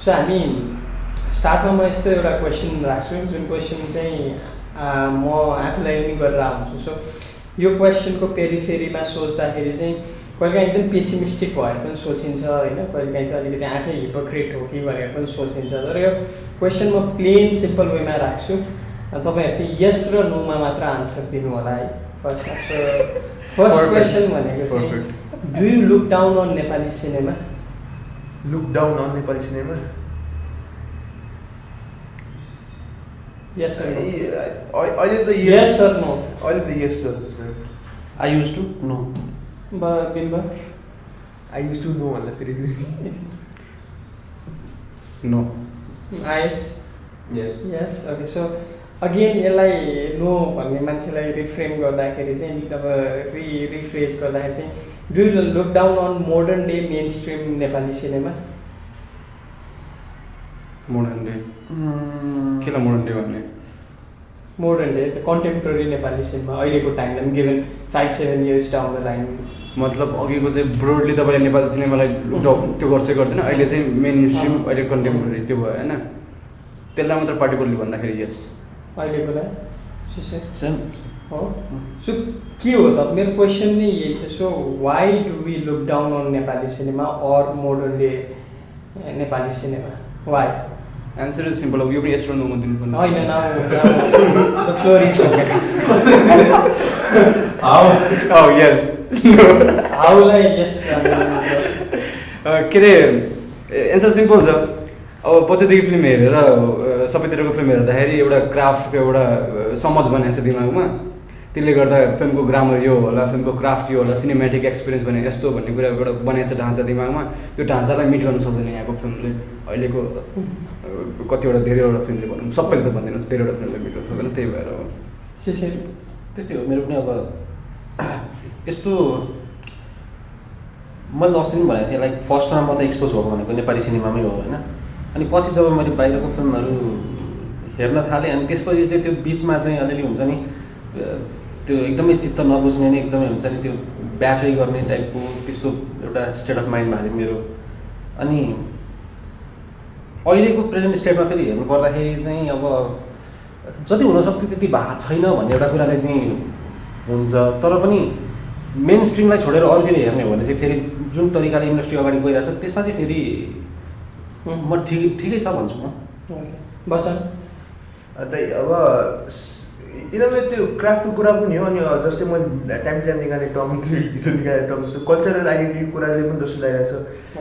So हामी स्टार्टमा म यस्तो एउटा क्वेसन राख्छु जुन क्वेसन चाहिँ म आफूलाई पनि गरेर आउँछु सो यो क्वेसनको पेरिफेरीमा सोच्दाखेरि चाहिँ कहिलेकाहीँ एकदम पेसिमिस्टिक भएर पनि सोचिन्छ होइन कहिलेकाहीँ चाहिँ अलिकति आफै हिपोक्रेट हो कि भनेर पनि सोचिन्छ तर यो क्वेसन म प्लेन सिम्पल वेमा राख्छु तपाईँहरू चाहिँ यस र नोमा मात्र आन्सर दिनु होला है फर्स्ट क्वेसन भनेको चाहिँ do you look down on Nepali cinema look down on Nepali cinema Yes or no? अहिले त yes or no? अहिले त yes sir. I used to no. Bimba? I used to know भन्दाखेरि no. Ayush? Yes. Yes. Okay. So again यसलाई no भन्ने मान्छेलाई reframe गर्दाखेरि चाहिँ अब रिफ्रेज गर्दाखेरि चाहिँ do you look down on modern day mainstream Nepali cinema modern day किन मोडर्न डे भन्ने मोडर्न डे त कन्टेम्पोरेरी नेपाली सिनेमा अहिलेको टाइममा पनि given 5-7 years down the line मतलब अघिको चाहिँ ब्रोडली तपाईँले नेपाली सिनेमालाई त्यो गर्छै गर्दैन अहिले चाहिँ मेन स्ट्रिम अहिले कन्टेम्पोरेरी त्यो भयो होइन त्यसलाई मात्र पार्टिकुलरली भन्दाखेरि यस अहिलेकोलाई शिशिर सेम हो सो के हो त मेरो क्वेसन नै यही छ so why do we look down on Nepali cinema or modern day Nepali cinema why answer is simple अब यो पनि यस्तो नोमा दिनुपर्ने होइन the floor is open how yes हाउलाई यस के अरे एन्सर सिम्पल छ अब बच्चादेखि फिल्म हेरेर सबैतिरको फिल्म हेर्दाखेरि एउटा क्राफ्टको एउटा समझ बनाएको छ दिमागमा त्यसले गर्दा फिल्मको ग्रामर यो होला फिल्मको क्राफ्ट यो होला सिनेमेटिक एक्सपिरियन्स भने यस्तो भन्ने कुरा एउटा बनाएको छ ढाँचा दिमागमा त्यो ढाँचालाई मिट गर्न सक्दैन यहाँको फिल्मले अहिलेको कतिवटा धेरैवटा फिल्मले भनौँ सबैले त भन्दैन धेरैवटा फिल्मले मिट गर्न सक्दैन त्यही भएर हो त्यस्तै हो मेरो पनि अब यस्तो मैले अस्ति पनि भनेको थिएँ लाइक फर्स्टमा म त एक्सपोज भएको भनेको नेपाली सिनेमामै हो होइन अनि पछि जब मैले बाहिरको फिल्महरू हेर्न थालेँ अनि त्यसपछि चाहिँ त्यो बिचमा चाहिँ अलिअलि हुन्छ नि त्यो एकदमै चित्त नबुझ्ने नै एकदमै हुन्छ नि त्यो ब्यासै गर्ने टाइपको त्यस्तो एउटा स्टेट अफ माइन्ड भएको थियो मेरो अनि अहिलेको प्रेजेन्ट स्टेटमा फेरि हेर्नु पर्दाखेरि चाहिँ अब जति हुनसक्थ्यो त्यति भएको छैन भन्ने एउटा कुराले चाहिँ हुन्छ तर पनि मेन स्ट्रिमलाई छोडेर अरूतिर हेर्ने हो भने चाहिँ फेरि जुन तरिकाले इन्डस्ट्री अगाडि गइरहेको छ त्यसमा चाहिँ फेरि म ठिकै छ भन्छु म बचन अब इनवे त्यो क्राफ्टको कुरा पनि हो अनि जस्तै मैले टाइम टाइम निकालेँ टर्म हिजो निकालेँ टर्म जस्तो कल्चरल आइडेन्टिटी कुराले पनि जस्तो लागिरहेको छ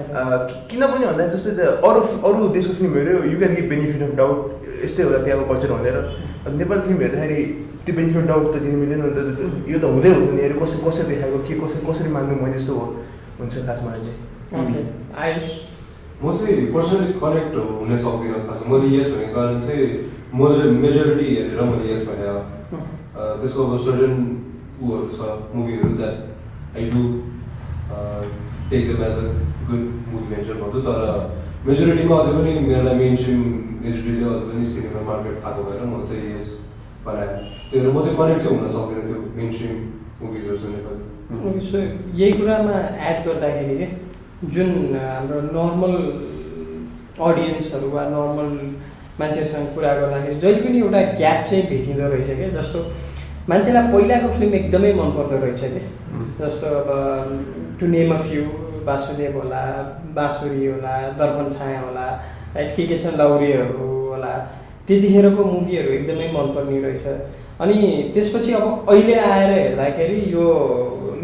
किनभने भन्दा जस्तै अरू देशको फिल्म हेऱ्यो you can give benefit of doubt यस्तै होला त्यहाँको कल्चर भनेर नेपाली फिल्म हेर्दाखेरि त्यो बेनिफिट अफ डाउट त दिनु मिल्दैन नि त यो त हुँदै हुँदैन अरे कसरी देखाएको के कसरी मान्नु मैले जस्तो हो हुन्छ खासमा चाहिँ आयुष म चाहिँ पर्सनली कनेक्ट हुन सक्दिनँ खास मैले यस भनेको कारण चाहिँ मेजोरिटी हेरेर मैले यस भने त्यसको अब सर्टन उहरू छ मुभीहरू that I do take them as a good movie mention भन्छु तर मेजोरिटीमा अझै पनि मेरोलाई मेन स्ट्रिम मेजोरिटीले अझै पनि सिनेमा मार्केट खाएको भएर म चाहिँ यस बनाएँ त्यही भएर म चाहिँ कनेक्ट चाहिँ हुन सक्दिनँ त्यो मेन स्ट्रिम मुभिजहरू छ नेपाली सो यही कुरामा एड गर्दाखेरि के जुन हाम्रो नर्मल अडियन्सहरू वा नर्मल मान्छेहरूसँग कुरा गर्दाखेरि जहिले पनि एउटा ग्याप चाहिँ भेटिँदो रहेछ क्या जस्तो मान्छेलाई पहिलाको फिल्म एकदमै मनपर्दो रहेछ क्या जस्तो अब to name a few Basudev होला बाँसुरी होला दर्पण छाया होला राइट के छन् लौरीहरू होला त्यतिखेरको मुभीहरू एकदमै मनपर्ने रहेछ अनि त्यसपछि अब अहिले आएर हेर्दाखेरि यो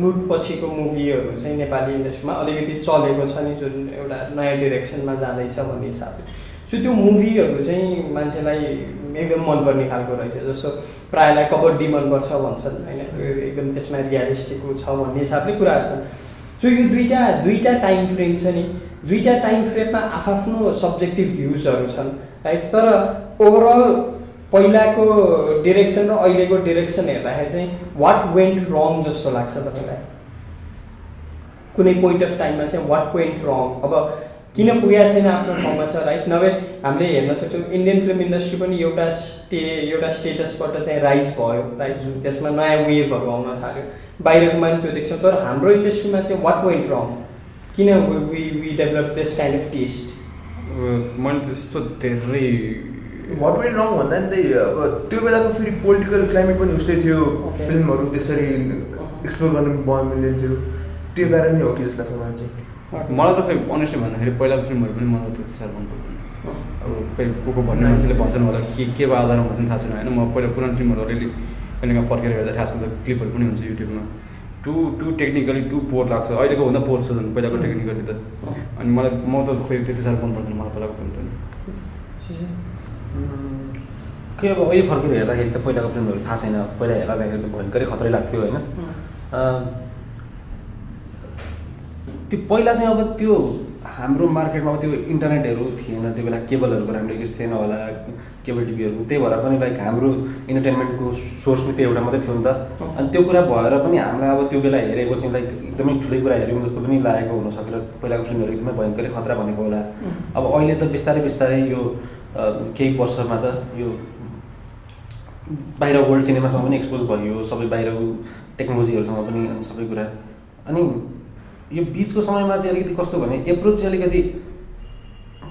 लुटपछिको मुभीहरू चाहिँ नेपाली इन्डस्ट्रीमा अलिकति चलेको छ नि जुन एउटा नयाँ डिरेक्सनमा जाँदैछ भन्ने हिसाबले सो त्यो मुभीहरू चाहिँ मान्छेलाई एकदम मनपर्ने खालको रहेछ जस्तो प्रायःलाई कबड्डी मनपर्छ भन्छन् होइन एकदम त्यसमा रियलिस्टिक छ भन्ने हिसाबले कुराहरू छन् सो यो दुईवटा टाइम फ्रेम छ नि दुईवटा टाइम फ्रेममा आफ्नो सब्जेक्टिभ भ्युजहरू छन् राइट तर ओभरअल पहिलाको डिरेक्सन र अहिलेको डिरेक्सन हेर्दाखेरि चाहिँ वाट वेन्ट रङ जस्तो लाग्छ तपाईँलाई कुनै पोइन्ट अफ टाइममा चाहिँ वाट वेन्ट रङ अब किन पुगेको छैन आफ्नो ठाउँमा छ राइट नभए हामीले हेर्न सक्छौँ इन्डियन फिल्म इन्डस्ट्री पनि एउटा स्टेटसबाट चाहिँ राइज भयो राइट जुन त्यसमा नयाँ वेभहरू आउन थाल्यो बाहिरकोमा पनि त्यो देख्छौँ तर हाम्रो इन्डस्ट्रीमा चाहिँ वाट वेन्ट रङ किन we develop this kind of taste मैले त्यस्तो धेरै वाट वेन्ट रङ भन्दा नि त्यही अब त्यो बेलाको फेरि पोलिटिकल क्लाइमेट पनि उस्तै थियो फिल्महरू त्यसरी एक्सप्लोर गर्न मिल्दैन थियो त्यो कारण नै हो कि जस्तो लाग्छ मलाई चाहिँ मलाई त खै अनेस्टली भन्दाखेरि पहिलाको फिल्महरू पनि मलाई त्यति साह्रो मन पर्दैन अब खै को भन्ने मान्छेले भन्छन् होला के को आधारमा भन्छन् थाहा छैन होइन म पहिला पुरानो फिल्महरू अलिअलि कहिलेकाहीँ फर्केर हेर्दा खासमा त क्लिपहरू पनि हुन्छ युट्युबमा टु टेक्निकली टु पोर लाग्छ अहिलेको भन्दा पोर छ झन् पहिलाको टेक्निकली त अनि मलाई म त खोइ त्यति साह्रो मन पर्दैन मलाई पहिलाको फिल्म पनि के अब अहिले फर्केर हेर्दाखेरि त पहिलाको फिल्महरू थाहा छैन पहिला हेर्दाखेरि त भयङ्करै खतरै लाग्थ्यो होइन त्यो पहिला चाहिँ अब त्यो हाम्रो मार्केटमा अब त्यो इन्टरनेटहरू थिएन त्यो बेला केबलहरूको राम्रो एक्सेस थिएन होला केबल टिभीहरू त्यही भएर पनि लाइक हाम्रो इन्टरटेनमेन्टको सोर्स पनि त्यो एउटा मात्रै थियो नि त अनि त्यो कुरा भएर पनि हामीलाई अब त्यो बेला हेरेको चाहिँ लाइक एकदमै ठुलै कुरा हेऱ्यौँ जस्तो पनि लागेको हुनसकेर पहिलाको फिल्महरू एकदमै भयङ्करै खतरा भनेको होला अब अहिले त बिस्तारै बिस्तारै यो केही वर्षमा त यो बाहिर वर्ल्ड सिनेमासँग पनि एक्सपोज भयो सबै बाहिरको टेक्नोलोजीहरूसँग पनि अनि सबै कुरा अनि यो बिचको समयमा चाहिँ अलिकति कस्तो भने एप्रोच चाहिँ अलिकति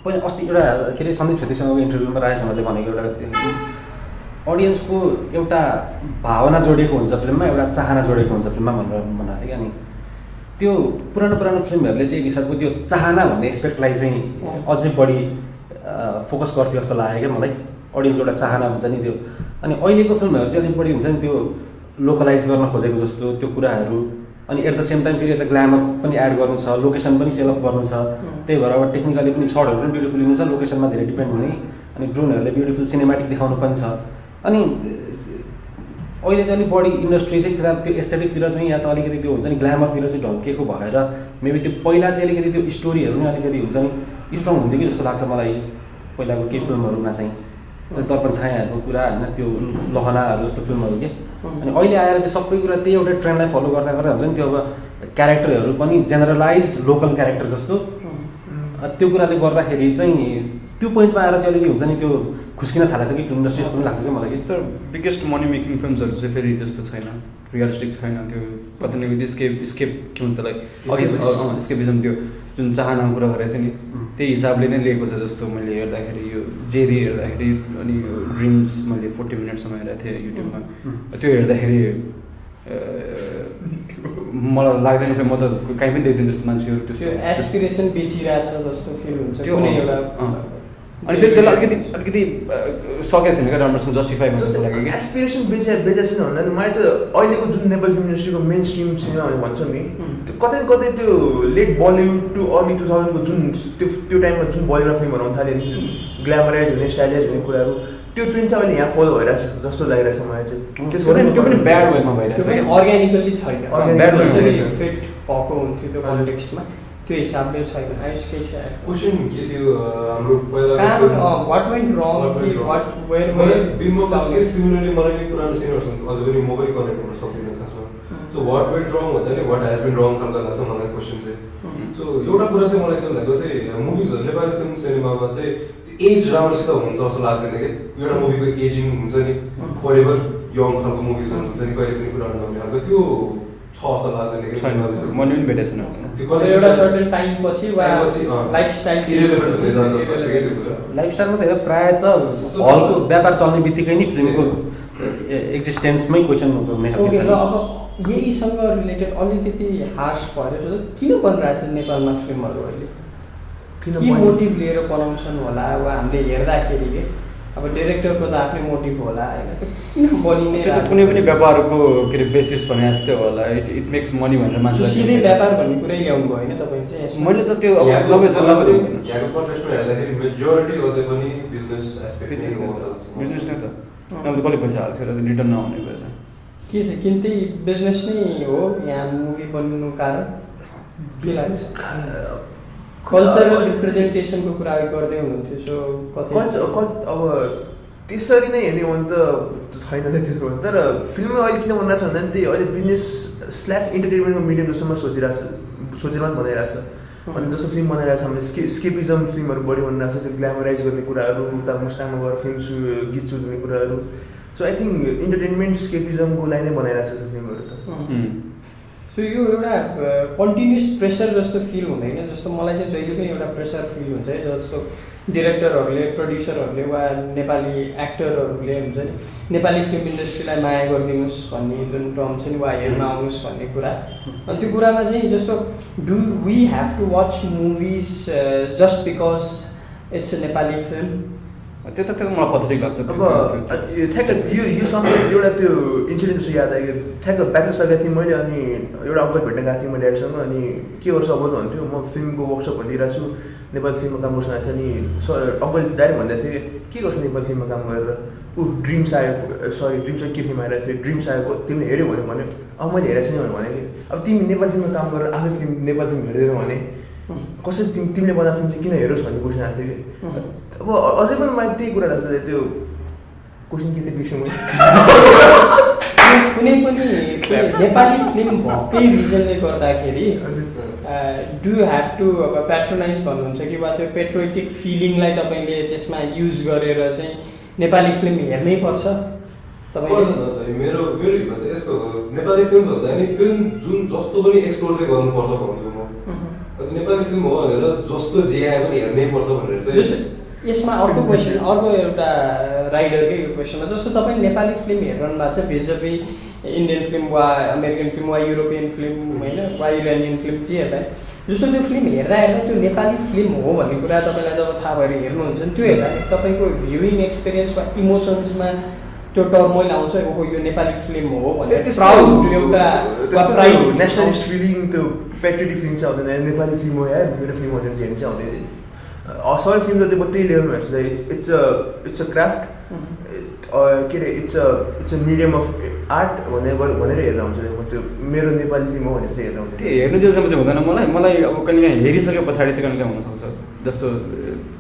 पहिला अस्ति एउटा के अरे सन्दीप छेत्रीसँगको इन्टरभ्यूमा राजेशहरूले भनेको एउटा अडियन्सको एउटा भावना जोडिएको हुन्छ फिल्ममा एउटा चाहना जोडिएको हुन्छ फिल्ममा भनेर भनेको थियो कि अनि त्यो पुरानो फिल्महरूले चाहिँ एक हिसाबको त्यो चाहना भन्ने एस्पेक्टलाई चाहिँ अझै बढी फोकस गर्थ्यो जस्तो लाग्यो क्या मलाई अडियन्सको एउटा चाहना हुन्छ नि त्यो अनि अहिलेको फिल्महरू चाहिँ अझै बढी हुन्छ नि त्यो लोकलाइज गर्न खोजेको जस्तो त्यो कुराहरू अनि एट द सेम टाइम फेरि यता ग्ल्यामर पनि एड गर्नु छ लोकेसन पनि सेल अफ गर्नु छ त्यही भएर अब टेक्निकली पनि सर्टहरू पनि ब्युटिफुल लिनु छ लोकेसनमा धेरै डिपेन्ड हुने अनि ड्रोनहरूले ब्युटिफुल सिनेमेटिक देखाउनु पनि छ अनि अहिले चाहिँ अलिक बढी इन्डस्ट्री चाहिँ त्यो एस्थेटिकतिर चाहिँ या त अलिकति त्यो हुन्छ नि ग्ल्यामरतिर चाहिँ ढल्किएको भएर मेबी त्यो पहिला चाहिँ अलिकति त्यो स्टोरीहरू नै अलिकति हुन्छ नि स्ट्रङ हुन्थ्यो कि जस्तो लाग्छ मलाई पहिलाको केही फिल्महरूमा चाहिँ दर्पण छायाहरूको कुरा होइन त्यो लहनाहरू जस्तो फिल्महरू के अनि अहिले आएर चाहिँ सबै कुरा त्यही एउटा ट्रेन्डलाई फलो गर्दा गर्दा हुन्छ नि त्यो अब क्यारेक्टरहरू पनि जेनरलाइज्ड लोकल क्यारेक्टर जस्तो त्यो कुराले गर्दाखेरि चाहिँ त्यो पोइन्टमा आएर चाहिँ अलिकति हुन्छ नि त्यो खुस्किन थालेको छ कि फिल्म इन्डस्ट्री जस्तो पनि लाग्छ कि मलाई कि तर बिगेस्ट मनी मेकिङ फिल्महरू चाहिँ फेरि त्यस्तो छैन रियलिस्टिक छैन त्यो कति न कति स्केप के भन्छ त्यसलाई अघि स्केपिजम त्यो जुन चाहनाको कुरा गरेको थिएँ नि त्यही हिसाबले नै लिएको छ जस्तो मैले हेर्दाखेरि यो जेरी हेर्दाखेरि अनि ड्रिम्स मैले 40 मिनटसम्म हेरेको थिएँ युट्युबमा त्यो हेर्दाखेरि मलाई लाग्दैन कि म त कहीँ पनि देख्दिनँ जस्तो मान्छेहरू त्यो एस्पिरेसन बेचिरहेछ जस्तो फिल हुन्छ त्यो एउटा अनि फेरि त्यसलाई अलिकति सकेको छैन क्या राम्रोसँग जस्टिफाई गर्नुको लागि एस्पिरेसन बेचा छैन भन्दा नि मलाई चाहिँ अहिलेको जुन नेपाली फिल्म इन्डस्ट्रीको मेन स्ट्रिम सिनेमा भनेर भन्छौँ नि त्यो कतै त्यो लेट बलिउड टु अर्ली 2000 को जुन त्यो टाइममा जुन बलिउडमा फिल्महरू आउनु थाल्यो नि ग्ल्यामराइज हुने स्टाइलाइज हुने कुराहरू त्यो ट्रेन्ड चाहिँ अहिले यहाँ फलो भइरहेको छ जस्तो लागिरहेछ मलाई चाहिँ त्यसको त्यो पनि ब्याड वेमा भइरहेछ त्यो पनि अर्ग्यानिकली छैन ब्याड वेमा इफेक्ट भएको हुन्थ्यो त्यो कन्टेक्स्टमा त्यो हिसाबले छैन आयुष के छ क्वेसन के थियो हाम्रो पहिला what went wrong what were बिम्बा के सिमिलरली मलाई नि पुरानो सिनेमासँग अझ पनि म पनि कनेक्ट गर्न सक्दिनँ खासमा सो व्हाट वेन्ट रङ भन्दा नि व्हाट हेज बिन रङ खालको लाग्छ मलाई क्वेसन चाहिँ सो एउटा कुरा चाहिँ मलाई के लागेको चाहिँ मुभिजहरू नेपाली फिल्म सिनेमामा चाहिँ एज राम्रोसित हुनुहुन्छ जस्तो लाग्दैन कि एउटा मुभीको एजिङ हुन्छ नि फर एभर यङ खालको मुभिजहरू हुन्छ नि कहिले पनि पुरानो नहुने खालको त्यो छ जस्तो लाग्दैन कि मैले पनि भेटेको छैन त्यो एउटा सर्टेन टाइम पछि वा लाइफस्टाइल लाइफस्टाइलमा त हेर प्रायः त हलको व्यापार चल्ने बित्तिकै नै फिल्मको एक्जिस्टेन्समै क्वेसन हुने खालको छ अब यहीसँग रिलेटेड अलिकति हार्स भएर किन बनिरहेछ नेपालमा फिल्महरू अहिले के मोटिभ लिएर बनाउँछन् होला वा हामीले हेर्दाखेरि के अब डाइरेक्टरको त आफ्नै मोटिभ होला होइन किन बनिने त्यो त कुनै पनि व्यापारको के अरे बेसिस भने जस्तै होला इट मेक्स मनी भनेर मान्छे सिधै व्यापार भन्ने कुरै ल्याउनु भयो होइन तपाईँ चाहिँ मैले त त्यो यहाँको कन्टेक्स्टमा हेर्दाखेरि मेजोरिटी अझै पनि बिजनेस एस्पेक्ट बिजनेस नै त अब त कसले पैसा हाल्छ र रिटर्न नआउने भएर के छ किन त्यही बिजनेस नै हो यहाँ मुभी बन्नु कारण के लाग्छ कल्चरल रिप्रेजेन्टेसनको कुरा गर्दै हुनुहुन्थ्यो सो अब त्यसरी नै हेर्ने हो भने त छैन त्यसो भने तर फिल्म अहिले किन बनिरहेको छ भन्दा नि त्यही अहिले बिजनेस स्ल्यास इन्टरटेनमेन्टको मिडियम जस्तोमा सोचेर पनि बनाइरहेको छ अनि जस्तो फिल्म बनाइरहेको छ हामीले स्केपिजम फिल्महरू बढी बनिरहेको छ त्यो ग्ल्यामराइज गर्ने कुराहरू उता मुस्ताङमा गएर फिल्म गीत सुन्ने कुराहरू सो आई थिङ्क इन्टरटेनमेन्ट स्केपिजमको लागि नै बनाइरहेको छ फिल्महरू त सो यो एउटा कन्टिन्युस प्रेसर जस्तो फिल हुँदैन जस्तो मलाई चाहिँ जहिले पनि एउटा प्रेसर फिल हुन्छ है जस्तो डिरेक्टरहरूले प्रड्युसरहरूले वा नेपाली एक्टरहरूले हुन्छ नि नेपाली फिल्म इन्डस्ट्रीलाई माया गरिदिनुहोस् भन्ने जुन टर्म छ नि वा हेर्न आउनुहोस् भन्ने कुरा अनि त्यो कुरामा चाहिँ जस्तो do we have to watch movies just because it's a Nepali film त्यो त मलाई पथरिक लाग्छ अब ठ्याक्क यो समय एउटा त्यो इन्सिडेन्ट जस्तो याद आयो ठ्याक्क ब्याचलर सकेको थिएँ मैले अनि एउटा अङ्कल भेट्न गएको थिएँ मैले ड्याडसँग अनि के गर्छ अब भन्थ्यो म फिल्मको वर्कसप भनिदिइरहेको छु नेपाली फिल्ममा काम गर्छु आएको थियो अनि अङ्कल डाइरेक्ट भन्दै थिएँ के गर्छ नेपाली फिल्ममा काम गरेर ड्रिम्स आयो सरी ड्रिम्स के फिल्म आइरहेको थियो ड्रिम्स आयो तिमीले हेऱ्यौ भन्यो अब मैले हेरेको छैन भने कि अब तिमी नेपाली फिल्ममा काम गरेर आफै फिल्म नेपाली फिल्म हेरेर भने कसरी तिमीले बनाएको फिल्म चाहिँ किन हेरोस् भन्ने क्वेसन आएको थियो कि अब अझै पनि मलाई त्यही कुरा लाग्छ त्यो क्वेसन के थियो बिर्सेँ कुनै पनि नेपाली फिल्म भएकै रिजनले गर्दाखेरि डु ह्याभ टु अब प्याट्रोनाइज भन्नुहुन्छ कि वा त्यो पेट्रोइटिक फिलिङलाई तपाईँले त्यसमा युज गरेर चाहिँ नेपाली फिल्म हेर्नै पर्छ तपाईँले मेरो हिसाबमा चाहिँ यस्तो हो नेपाली फिल्म भन्दा नि फिल्म जुन जस्तो पनि एक्सप्लोर चाहिँ गर्नुपर्छ भन्छु म नेपाली फिल्म हो भनेर जस्तो जे आए पनि हेर्नै पर्छ भनेर चाहिँ यसमा अर्को क्वेसन अर्को एउटा राइडरकै यो क्वेसनमा जस्तो तपाईँ नेपाली फिल्म हेरिरहनु भएको छ भिजबी इन्डियन फिल्म वा अमेरिकन फिल्म वा युरोपियन फिल्म होइन वा इरानियन फिल्म जे हेर्दा जस्तो त्यो फिल्म हेर्दा त्यो नेपाली फिल्म हो भन्ने कुरा तपाईँलाई जब थाहा भएर हेर्नुहुन्छ नि त्यो हेर्दा तपाईँको भ्युइङ एक्सपिरियन्स वा इमोसन्समा त्यो टर्मोइल आउँछ ओहो यो नेपाली फिल्म हो भने प्राउड एउटा नेसनलिस्ट फिलिङ त्यो पेट्रियोटिक फिलिङ चाहिँ आउँदैन नेपाली फिल्म हो यार मेरो फिल्म भनेर चाहिँ हेर्नु चाहिँ आउँदैन सबै फिल्म त त्यही लेभलमा हेर्छु इट्स अ क्राफ्ट के अरे it's a medium of art भनेर हेरेर हुन्छ त्यो मेरो नेपाली फिल्म हो भनेर चाहिँ हेर्न हुन्छ त्यो हेर्नु जेसम्म चाहिँ हुँदैन मलाई अब कहिले काहीँ हेरिसके पछाडि चाहिँ कहिले काहीँ हुनसक्छ जस्तो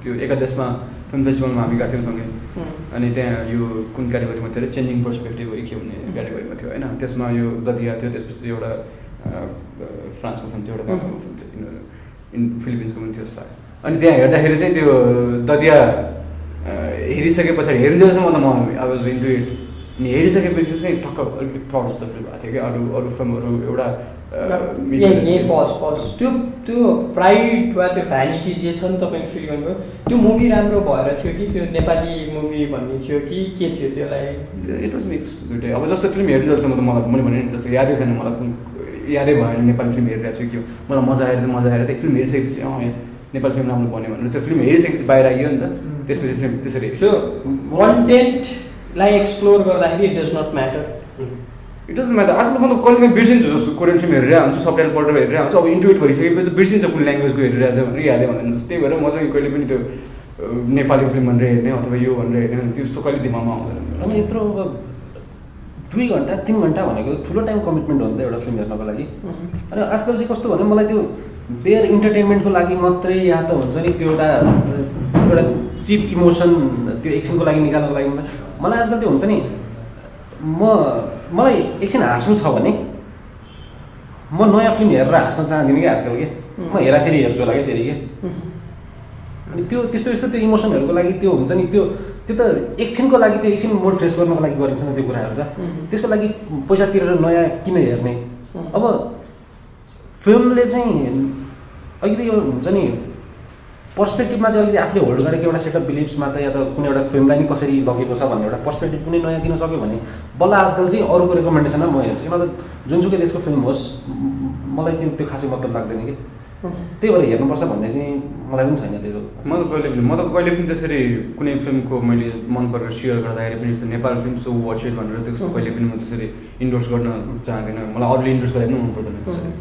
त्यो एकादेशमा फिल्म फेस्टिभलमा हामी गएको थियौँ सँगै अनि त्यहाँ यो कुन क्याटेगोरीमा थियो अरे चेन्जिङ पर्सपेक्टिभ हो के हुने क्याटेगोरीमा थियो होइन त्यसमा यो ददिया थियो त्यसपछि एउटा फ्रान्सको फिल्म थियो एउटा फिल्म थियो फिलिपिन्सको पनि थियो जस्तो अनि त्यहाँ हेर्दाखेरि चाहिँ त्यो ददिया हेरिसके पछाडि हेरिदिएसम्म त म अब इन्टु इट अनि हेरिसकेपछि चाहिँ ठक्क अलिकति प्राउड जस्तो फिल भएको थियो कि अरू फिल्महरू एउटा त्यो प्राइड वा त्यो भ्यानिटी जे छ नि तपाईँले फिल गर्नुभयो त्यो मुभी राम्रो भएर थियो कि त्यो नेपाली मुभी भन्ने थियो कि के थियो त्यसलाई इट वाज मिक्स दुइटै अब जस्तो फिल्म हेर्नुसम्म त मलाई मैले भने जस्तो यादै थिएन मलाई यादै भएन नेपाली फिल्म हेरिरहेको छु कि मलाई मजा आएर त्यो फिल्म हेरिसकेपछि नेपाली फिल्म राम्रो बन्यो भनेर त्यो फिल्म हेरिसकेपछि बाहिर आइयो नि त त्यसपछि चाहिँ त्यसरी सो कन्टेन्टलाई एक्सप्लोर गर्दाखेरि it does not matter it doesn't matter आजकल मतलब कहिले काहीँ बिर्सिन्छु जस्तो कोरियन फिल्म हेरिरहेको हुन्छु सबटाइटल पढेर हेरिरहेको हुन्छ अब इन्टुइट भइसकेपछि बिर्सिन्छ कुन ल्याङ्ग्वेजको हेरिरहेको छ भनेर यादै भन्दैन त्यही भएर म चाहिँ कहिले पनि त्यो नेपाली फिल्म भनेर हेर्ने अथवा यो भनेर हेर्ने त्यो कहिले दिमागमा आउँदैन अनि यत्रो 2 घन्टा 3 घन्टा भनेको ठुलो टाइम कमिटमेन्ट हो नि त एउटा फिल्म हेर्नको लागि अनि आजकल चाहिँ कस्तो भने मलाई त्यो बेयर इन्टरटेनमेन्टको लागि मात्रै या त हुन्छ नि त्यो एउटा चिप इमोसन त्यो एकछिनको लागि निकाल्नको लागि मलाई आजकल त्यो हुन्छ नि मलाई एकछिन हाँस्नु छ भने म नयाँ फिल्म हेरेर हाँस्न चाहदिनँ कि आजकल के म हेराफेरि हेर्छु होला क्या फेरि के अनि त्यो त्यस्तो त्यो इमोसनहरूको लागि त्यो हुन्छ नि त्यो त एकछिनको लागि त्यो एकछिन मुड फ्रेस गर्नको लागि गरिन्छ नि त्यो कुराहरू त त्यसको लागि पैसा तिरेर नयाँ किन हेर्ने अब फिल्मले चाहिँ अलिकति यो हुन्छ नि पर्सपेक्टिभमा चाहिँ अलिकति आफूले होल्ड गरेको एउटा सेट अफ बिलिफ्समा त या त कुनै एउटा फिल्मलाई नि कसरी लगेको छ भन्ने एउटा पर्सपेक्टिभ कुनै नयाँ दिन सक्यो भने बल्ल आजकल चाहिँ अरूको रेकमेन्डेसनमा म हेर्छु किन त जुनसुकै देशको फिल्म होस् मलाई चाहिँ त्यो खासै मतलब लाग्दैन कि त्यही भएर हेर्नुपर्छ भन्ने चाहिँ मलाई पनि छैन त्यो म त कहिले पनि त्यसरी कुनै फिल्मको मैले मन परेर सेयर गर्दाखेरि पनि Nepal film so watch it भनेर त्यस्तो कहिले पनि म त्यसरी इन्डोर्स गर्न चाहदिनँ मलाई अरूले इन्डोर्स गरेर पनि मन पर्दैन त्यसरी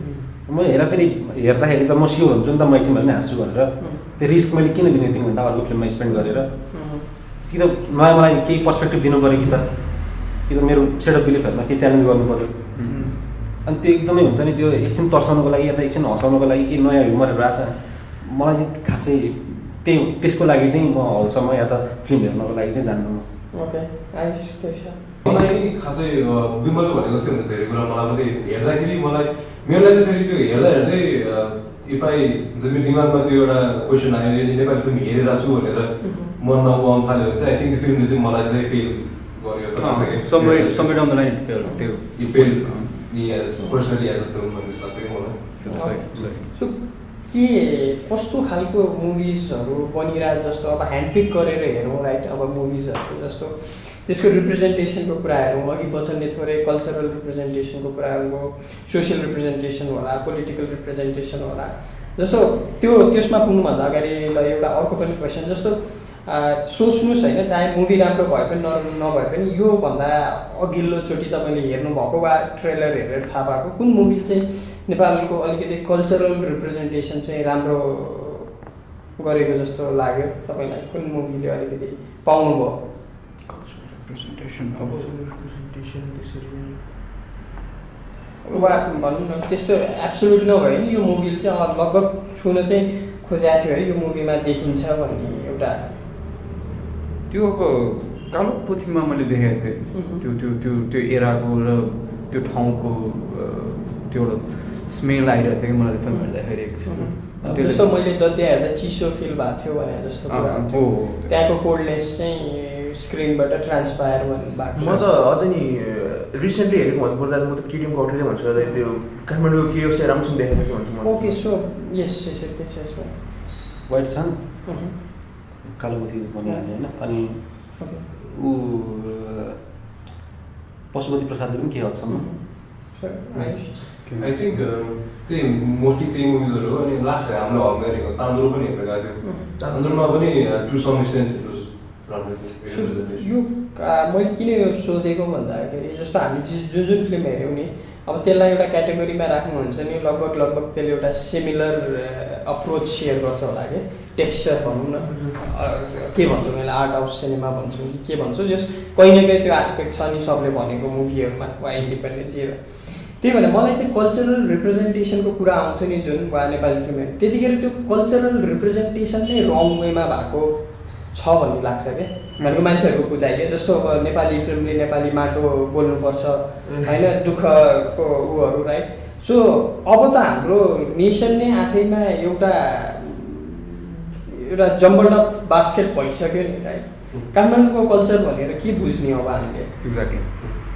म हेर्दाखेरि त म स्योर हुन्छु नि त म एकछिन भए पनि हाँस्छु भनेर त्यो रिस्क मैले किन लिने 3 घन्टा अर्को फिल्ममा स्पेन्ड गरेर कि त मलाई केही पर्सपेक्टिभ दिनु पऱ्यो कि त मेरो सेट अफ बिलिफहरूमा केही च्यालेन्ज गर्नु पऱ्यो अनि त्यो एकदमै हुन्छ नि त्यो एकछिन तर्साउनुको लागि या त एकछिन हँसाउनुको लागि केही नयाँ ह्युमरहरू आएको छ मलाई चाहिँ खासै त्यसको लागि चाहिँ म हलसम्म या त फिल्म हेर्नको लागि चाहिँ जान्नु मलाई खासै बिमलको भनेको जस्तै हुन्छ धेरै कुरा मलाई पनि हेर्दाखेरि मेरो लागि चाहिँ फेरि त्यो हेर्दै इफ आई हुन्छ मेरो दिमागमा त्यो एउटा क्वेसन आयो यदि नेपाली फिल्म हेरिरहेको छु भनेर मनमा ऊ आउनु थाल्यो भने चाहिँ आई थिङ्क फिल्मले चाहिँ मलाई चाहिँ फेल गर्यो जस्तो लाग्छ कि somewhere down the line it fail me as personally as a film भन्ने जस्तो लाग्छ कि मलाई सो के कस्तो खालको मुभिजहरू बनिरहेको जस्तो अब ह्यान्डपिक गरेर हेरौँ राइट अब मुभिजहरू जस्तो त्यसको रिप्रेजेन्टेसनको कुरा हेरौँ अघि बच्चनले थोरै कल्चरल रिप्रेजेन्टेसनको कुराहरू भयो सोसियल रिप्रेजेन्टेसन होला पोलिटिकल रिप्रेजेन्टेसन होला जस्तो त्यसमा पुग्नुभन्दा अगाडि ल एउटा अर्को पनि क्वेसन जस्तो सोच्नुहोस् होइन चाहे मुभी राम्रो भए पनि नभए पनि योभन्दा अघिल्लोचोटि तपाईँले हेर्नुभएको वा ट्रेलर हेरेर थाहा भएको कुन मुभी चाहिँ नेपालको अलिकति कल्चरल रिप्रेजेन्टेसन चाहिँ राम्रो गरेको जस्तो लाग्यो तपाईँलाई कुन मुभीले अलिकति पाउनुभयो वा भनौँ न त्यस्तो एब्सोल्युट नभए नि यो मुभीले चाहिँ लगभग छुन चाहिँ खोजेको थियो है यो मुभीमा देखिन्छ भन्ने एउटा त्यो अब कालो पोथीमा मैले देखेको थिएँ त्यो त्यो त्यो त्यो एराको र त्यो ठाउँको त्यो एउटा स्मेल आइरहेको थियो कि मलाई फिल्म हेर्दाखेरि जस्तो मैले दद्या हेर्दा चिसो फिल भएको थियो भने जस्तो त्यहाँको कोल्डनेस चाहिँ स्क्रिनबाट ट्रान्सपायर भएको म त अझ नि रिसेन्टली हेरेको भन्नुपर्दा म त किडिम कौटले भन्छु त्यो काठमाडौँको केओस चाहिँ राम्रोसँग देखेको छु भन्छु म ओके सो यस वाइट छन् कालो पोथी भनिहाल्ने होइन अनि ऊ पशुपति प्रसादले पनि के हदसम्म आई थिङ्क त्यही मोस्टली त्यही मुभिजहरू हो अनि लास्ट हामीले हलमा हेरेको तान्दुर पनि हेर्न गएको थियो तान्दुरमा पनि टु सम एक्सटेन्ट यो मैले किन यो सोधेको भन्दाखेरि जस्तो हामी जुन फिल्म हेऱ्यौँ नि अब त्यसलाई एउटा क्याटेगोरीमा राख्नुहुन्छ नि लगभग त्यसले एउटा सिमिलर अप्रोच सेयर गर्छ होला कि टेक्स्चर भनौँ न के भन्छौँ मैले आर्ट अफ सिनेमा भन्छौँ कि के भन्छौँ जस कहीँ न कहीँ त्यो एस्पेक्ट छ नि सबले भनेको मुभीहरूमा वा इन्डिपेन्डेन्ट जे त्यही भएर मलाई चाहिँ कल्चरल रिप्रेजेन्टेसनको कुरा आउँछ नि जुन वा नेपाली फिल्महरू त्यतिखेर त्यो कल्चरल रिप्रेजेन्टेसन नै रङ वेमा भएको छ भन्ने लाग्छ क्या भनेको मान्छेहरूको बुझाइ क्या जस्तो अब नेपाली फिल्मले नेपाली माटो बोल्नुपर्छ होइन दुःखको उहरू राइट सो अब त हाम्रो नेसन नै आफैमा एउटा जम्बल्ड अप बास्केट भइसक्यो नि राइट काठमाडौँको कल्चर भनेर के बुझ्ने अब हामीले एक्ज्याक्टली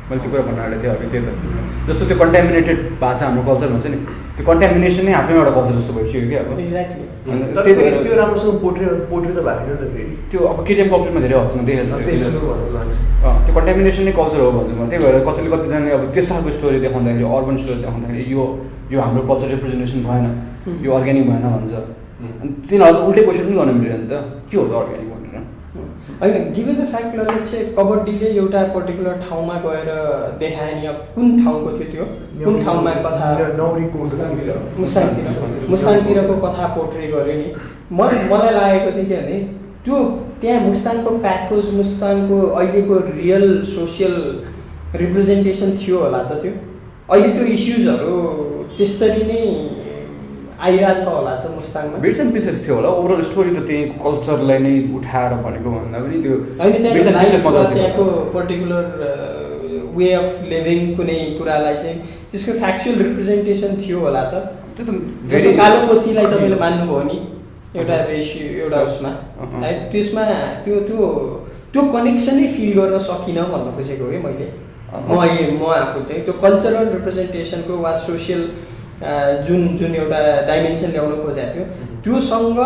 मैले त्यो कुरा भन्नु आँटेको थिएँ अघि त्यही त जस्तो त्यो कन्टामिनेटेड भाषा हाम्रो कल्चर हुन्छ नि त्यो कन्टामिनेसन नै आफैमा एउटा कल्चर जस्तो भइसक्यो क्या अब एक्ज्याक्टली त्यो राम्रोसँग पोर्ट्रेट त भएको छैन नि त फेरि त्यो अब केटिएम कल्चरमा धेरै हदसम्म देखेको छ त्यो कन्टामिनेसन नै कल्चर हो भन्छु म त्यही भएर कसैले कतिजनाले अब त्यस्तो खालको स्टोरी देखाउँदाखेरि अर्बन स्टोरी देखाउँदाखेरि यो हाम्रो कल्चर रिप्रेजेन्टेसन भएन यो अर्ग्यानिक भएन भन्छ अनि तिनीहरू त उल्टै क्वेसन पनि गर्न मिल्यो नि त के हो त अर्ग्यानिक भनेर होइन गिभन द फ्याक्ट लले चाहिँ कबड्डीले एउटा पर्टिकुलर ठाउँमा गएर देखाए नि अब कुन ठाउँको थियो त्यो कुन ठाउँमा कथा मुस्ताङतिरको कथा पोर्ट्रे गर्यो नि मलाई लागेको चाहिँ के भने त्यो त्यहाँ मुस्ताङको प्याथोस मुस्ताङको अहिलेको रियल सोसियल रिप्रेजेन्टेसन थियो होला त त्यो अहिले त्यो इस्युजहरू त्यसरी नै आइरहेछ होला त मुस्ताङमा बिट्स एन्ड पिसेस थियो होला ओभरअल स्टोरी त त्यही कल्चरलाई नै उठाएर भनेको भन्दा पनि त्यो त्यहाँको पर्टिकुलर वे अफ लिभिङ कुनै कुरालाई चाहिँ त्यसको फ्याक्चुअल रिप्रेजेन्टेसन थियो होला त त्यो त जस्तो कालो पोथीलाई तपाईँले मान्नुभयो नि एउटा रेसियो एउटा उसमा है त्यसमा त्यो कनेक्सनै फिल गर्न सकिनँ भन्न खोजेको कि मैले म आफू चाहिँ त्यो कल्चरल रिप्रेजेन्टेसनको वा सोसियल जुन एउटा डाइमेन्सन ल्याउन खोजेको थियो त्योसँग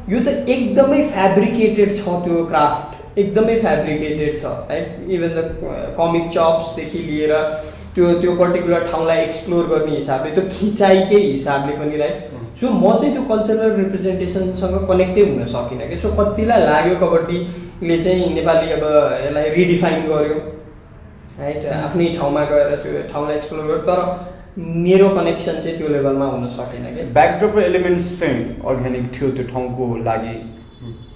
यो त एकदमै फ्याब्रिकेटेड छ त्यो क्राफ्ट एकदमै फ्याब्रिकेटेड छ राइट इभन द कमिक चप्सदेखि लिएर त्यो पर्टिकुलर ठाउँलाई एक्सप्लोर गर्ने हिसाबले त्यो खिचाइकै हिसाबले पनि राइट सो म चाहिँ त्यो कल्चरल रिप्रेजेन्टेसनसँग कनेक्टै हुन सकिनँ कि सो कतिलाई लाग्यो कबड्डीले चाहिँ नेपाली अब यसलाई रिडिफाइन गर्यो राइट आफ्नै ठाउँमा गएर त्यो ठाउँलाई एक्सप्लोर गर्यो तर मेरो कनेक्सन चाहिँ त्यो लेभलमा हुन सकेन कि ब्याकड्रप र एलिमेन्ट्स चाहिँ अर्ग्यानिक थियो त्यो ठाउँको लागि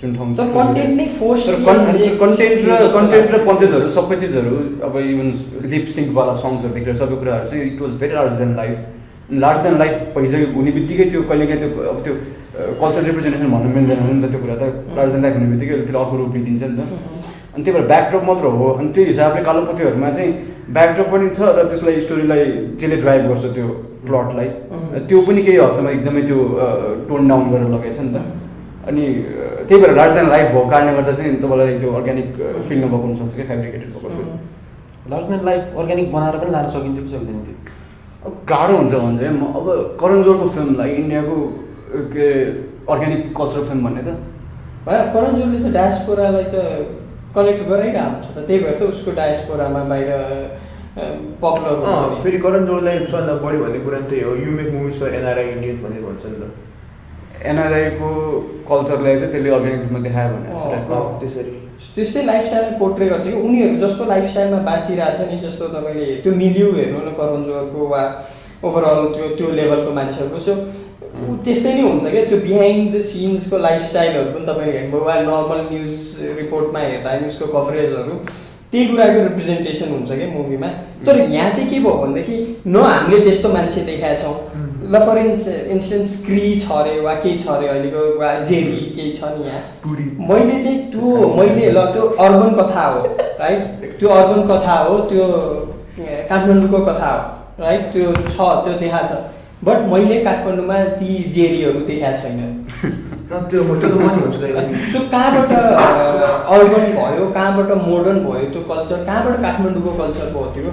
जुन ठाउँ त कन्टेन्ट नै फोर्स कन्टेन्ट र पन्चेसहरू सबै चिजहरू अब इभन लिप सिङ्कवाला सङ्ग्सहरूदेखि सबै कुराहरू चाहिँ it was very larger than life पैसा हुने बित्तिकै त्यो कहिलेकाहीँ त्यो अब त्यो कल्चर रिप्रेजेन्टेसन भन्नु मिल्दैन नि त त्यो कुरा त लार्जर देन लाइफ हुने बित्तिकै त्यसले अर्को रूप लिइदिन्छ नि त अनि त्यही भएर ब्याकड्रप मात्र हो अनि त्यो हिसाबले कालो पोथीहरूमा चाहिँ ब्याकड्रप पनि छ र त्यसलाई स्टोरीलाई जसले ड्राइभ गर्छ त्यो प्लटलाई त्यो पनि केही हदसम्म एकदमै त्यो टोन डाउन गरेर लगाएछ नि त अनि त्यही भएर लार्जर देन लाइफ भएको कारणले गर्दा चाहिँ तपाईँलाई त्यो अर्ग्यानिक फिल नभएको हुनसक्छ कि फेब्रिकेटेड भएको feel larger than life organic बनाएर पनि लान सकिन्थ्यो कि सक्दैन थियो गाह्रो हुन्छ भने चाहिँ अब करण जोहरको फिल्मलाई इन्डियाको के अर्ग्यानिक कल्चरल फिल्म भन्ने त करण जोहरले त डायस्पोरालाई त कनेक्ट गराइरहेको हुन्छ त, त्यही भएर त उसको डायस्पोरामा बाहिर पपुलर हुन्छ। फेरि करण जोहरलाई सबभन्दा बढी भन्ने कुरा त्यही हो, you make movies for NRI Indian भनेर भन्छ नि त। एनआरआईको कल्चरलाई चाहिँ त्यसले अर्ग्यानिक फिल्ममा देखायो भने त्यसरी त्यस्तै लाइफस्टाइल पोर्ट्रे गर्छ कि उनीहरू जस्तो लाइफस्टाइलमा बाँचिरहेछ नि, जस्तो तपाईँले त्यो मिल्यु हेर्नु न करण जोहरको वा ओभरअल त्यो लेभलको मान्छेहरूको, सो त्यस्तै नै हुन्छ क्या। त्यो बिहाइन्ड द सिन्सको लाइफस्टाइलहरू पनि तपाईँले हेर्नुभयो वा नर्मल न्युज रिपोर्टमा हेर्दा न्युजको कभरेजहरू त्यही कुराको रिप्रेजेन्टेसन हुन्छ क्या मुभीमा। तर यहाँ चाहिँ के भयो भनेदेखि न हामीले त्यस्तो मान्छे देखाएका छौँ, ल फर इन्स्टेन्स क्री छ अरे वा केही छ अरे अहिलेको वा जेरी केही छ नि यहाँ, मैले चाहिँ मैले त्यो अर्बन कथा हो राइट, त्यो अर्बन कथा हो, त्यो काठमाडौँको कथा हो राइट, त्यो छ त्यो देखाएको छ, बट मैले काठमाडौँमा ती जेरीहरू देखाएको छैन। सो कहाँबाट अर्बन भयो, कहाँबाट मोडर्न भयो त्यो कल्चर, कहाँबाट काठमाडौँको कल्चर भयो त्यो?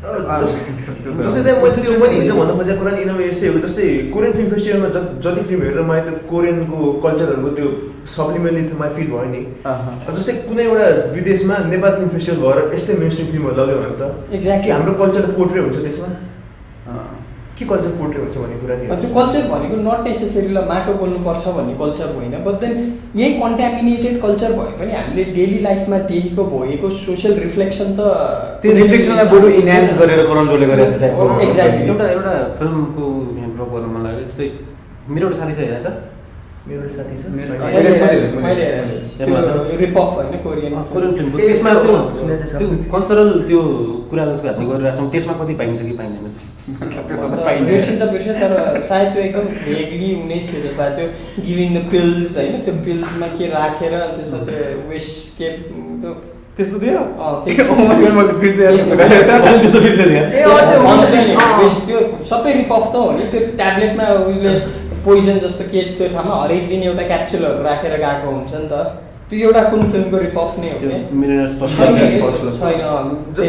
जस्तै मैले हिजो भन्नु खोजेको कुरा नि यस्तै हो, जस्तै कोरियन फिल्म फेस्टिभलमा जति फिल्म हेरेर मलाई त्यो कोरियनको कल्चरहरूको त्यो सप्लिमेन्टली मलाई फिल भयो नि। जस्तै कुनै एउटा विदेशमा नेपाल फिल्म फेस्टिभल भएर यस्तै मेन स्ट्रिम फिल्महरू लग्यो भने त एक्ज्याक्टली हाम्रो कल्चर पोर्ट्रे हुन्छ त्यसमा, के कल्चर पोर्ट्रे हुन्छ भन्ने कुरा नि। त्यो कल्चर भनेको नट नेसेसरीली माटो बोल्नुपर्छ भन्ने कल्चर होइन, बट देन यही कन्ट्यामिनेटेड कल्चर भए पनि हामीले डेली लाइफमा देखेको भएको सोसियल रिफ्लेक्सन त त्यो रिफ्लेक्सनलाई बरु इन्हान्स गरेर करण जोहरले गरे जस्तो टाइपको। एक्ज्याक्टली। एउटा फिल्मको ड्रप गर्नु मन लाग्यो, जस्तै मेरो एउटा साथी छ हेरेछ, मेरो साथी छ रिपअफ होइन कोरियन फिल्म, त्यसमा त्यो कल्चरल त्यो कुरा जसको हामीले गरिरहेको छौँ त्यसमा कति पाइन्छ कि पाइँदैन? बिर्सिन्छ तर सायद त्यो एकदम भेगली हुने थियो जस्तो त्यो गिभिङ द पिल्स होइन, त्यो पिल्समा के राखेर त्यसमा त्यो वेस्ट के त्यस्तो थियो त्यो सबै रिपअफ त हो नि, त्यो ट्याब्लेटमा उहिले पोइजन जस्तो के त्यो ठाउँमा हरेक दिन एउटा क्याप्सुलहरू राखेर गएको हुन्छ नि त, त्यो एउटा कुन फिल्मको रिपअफ नै हो छैन।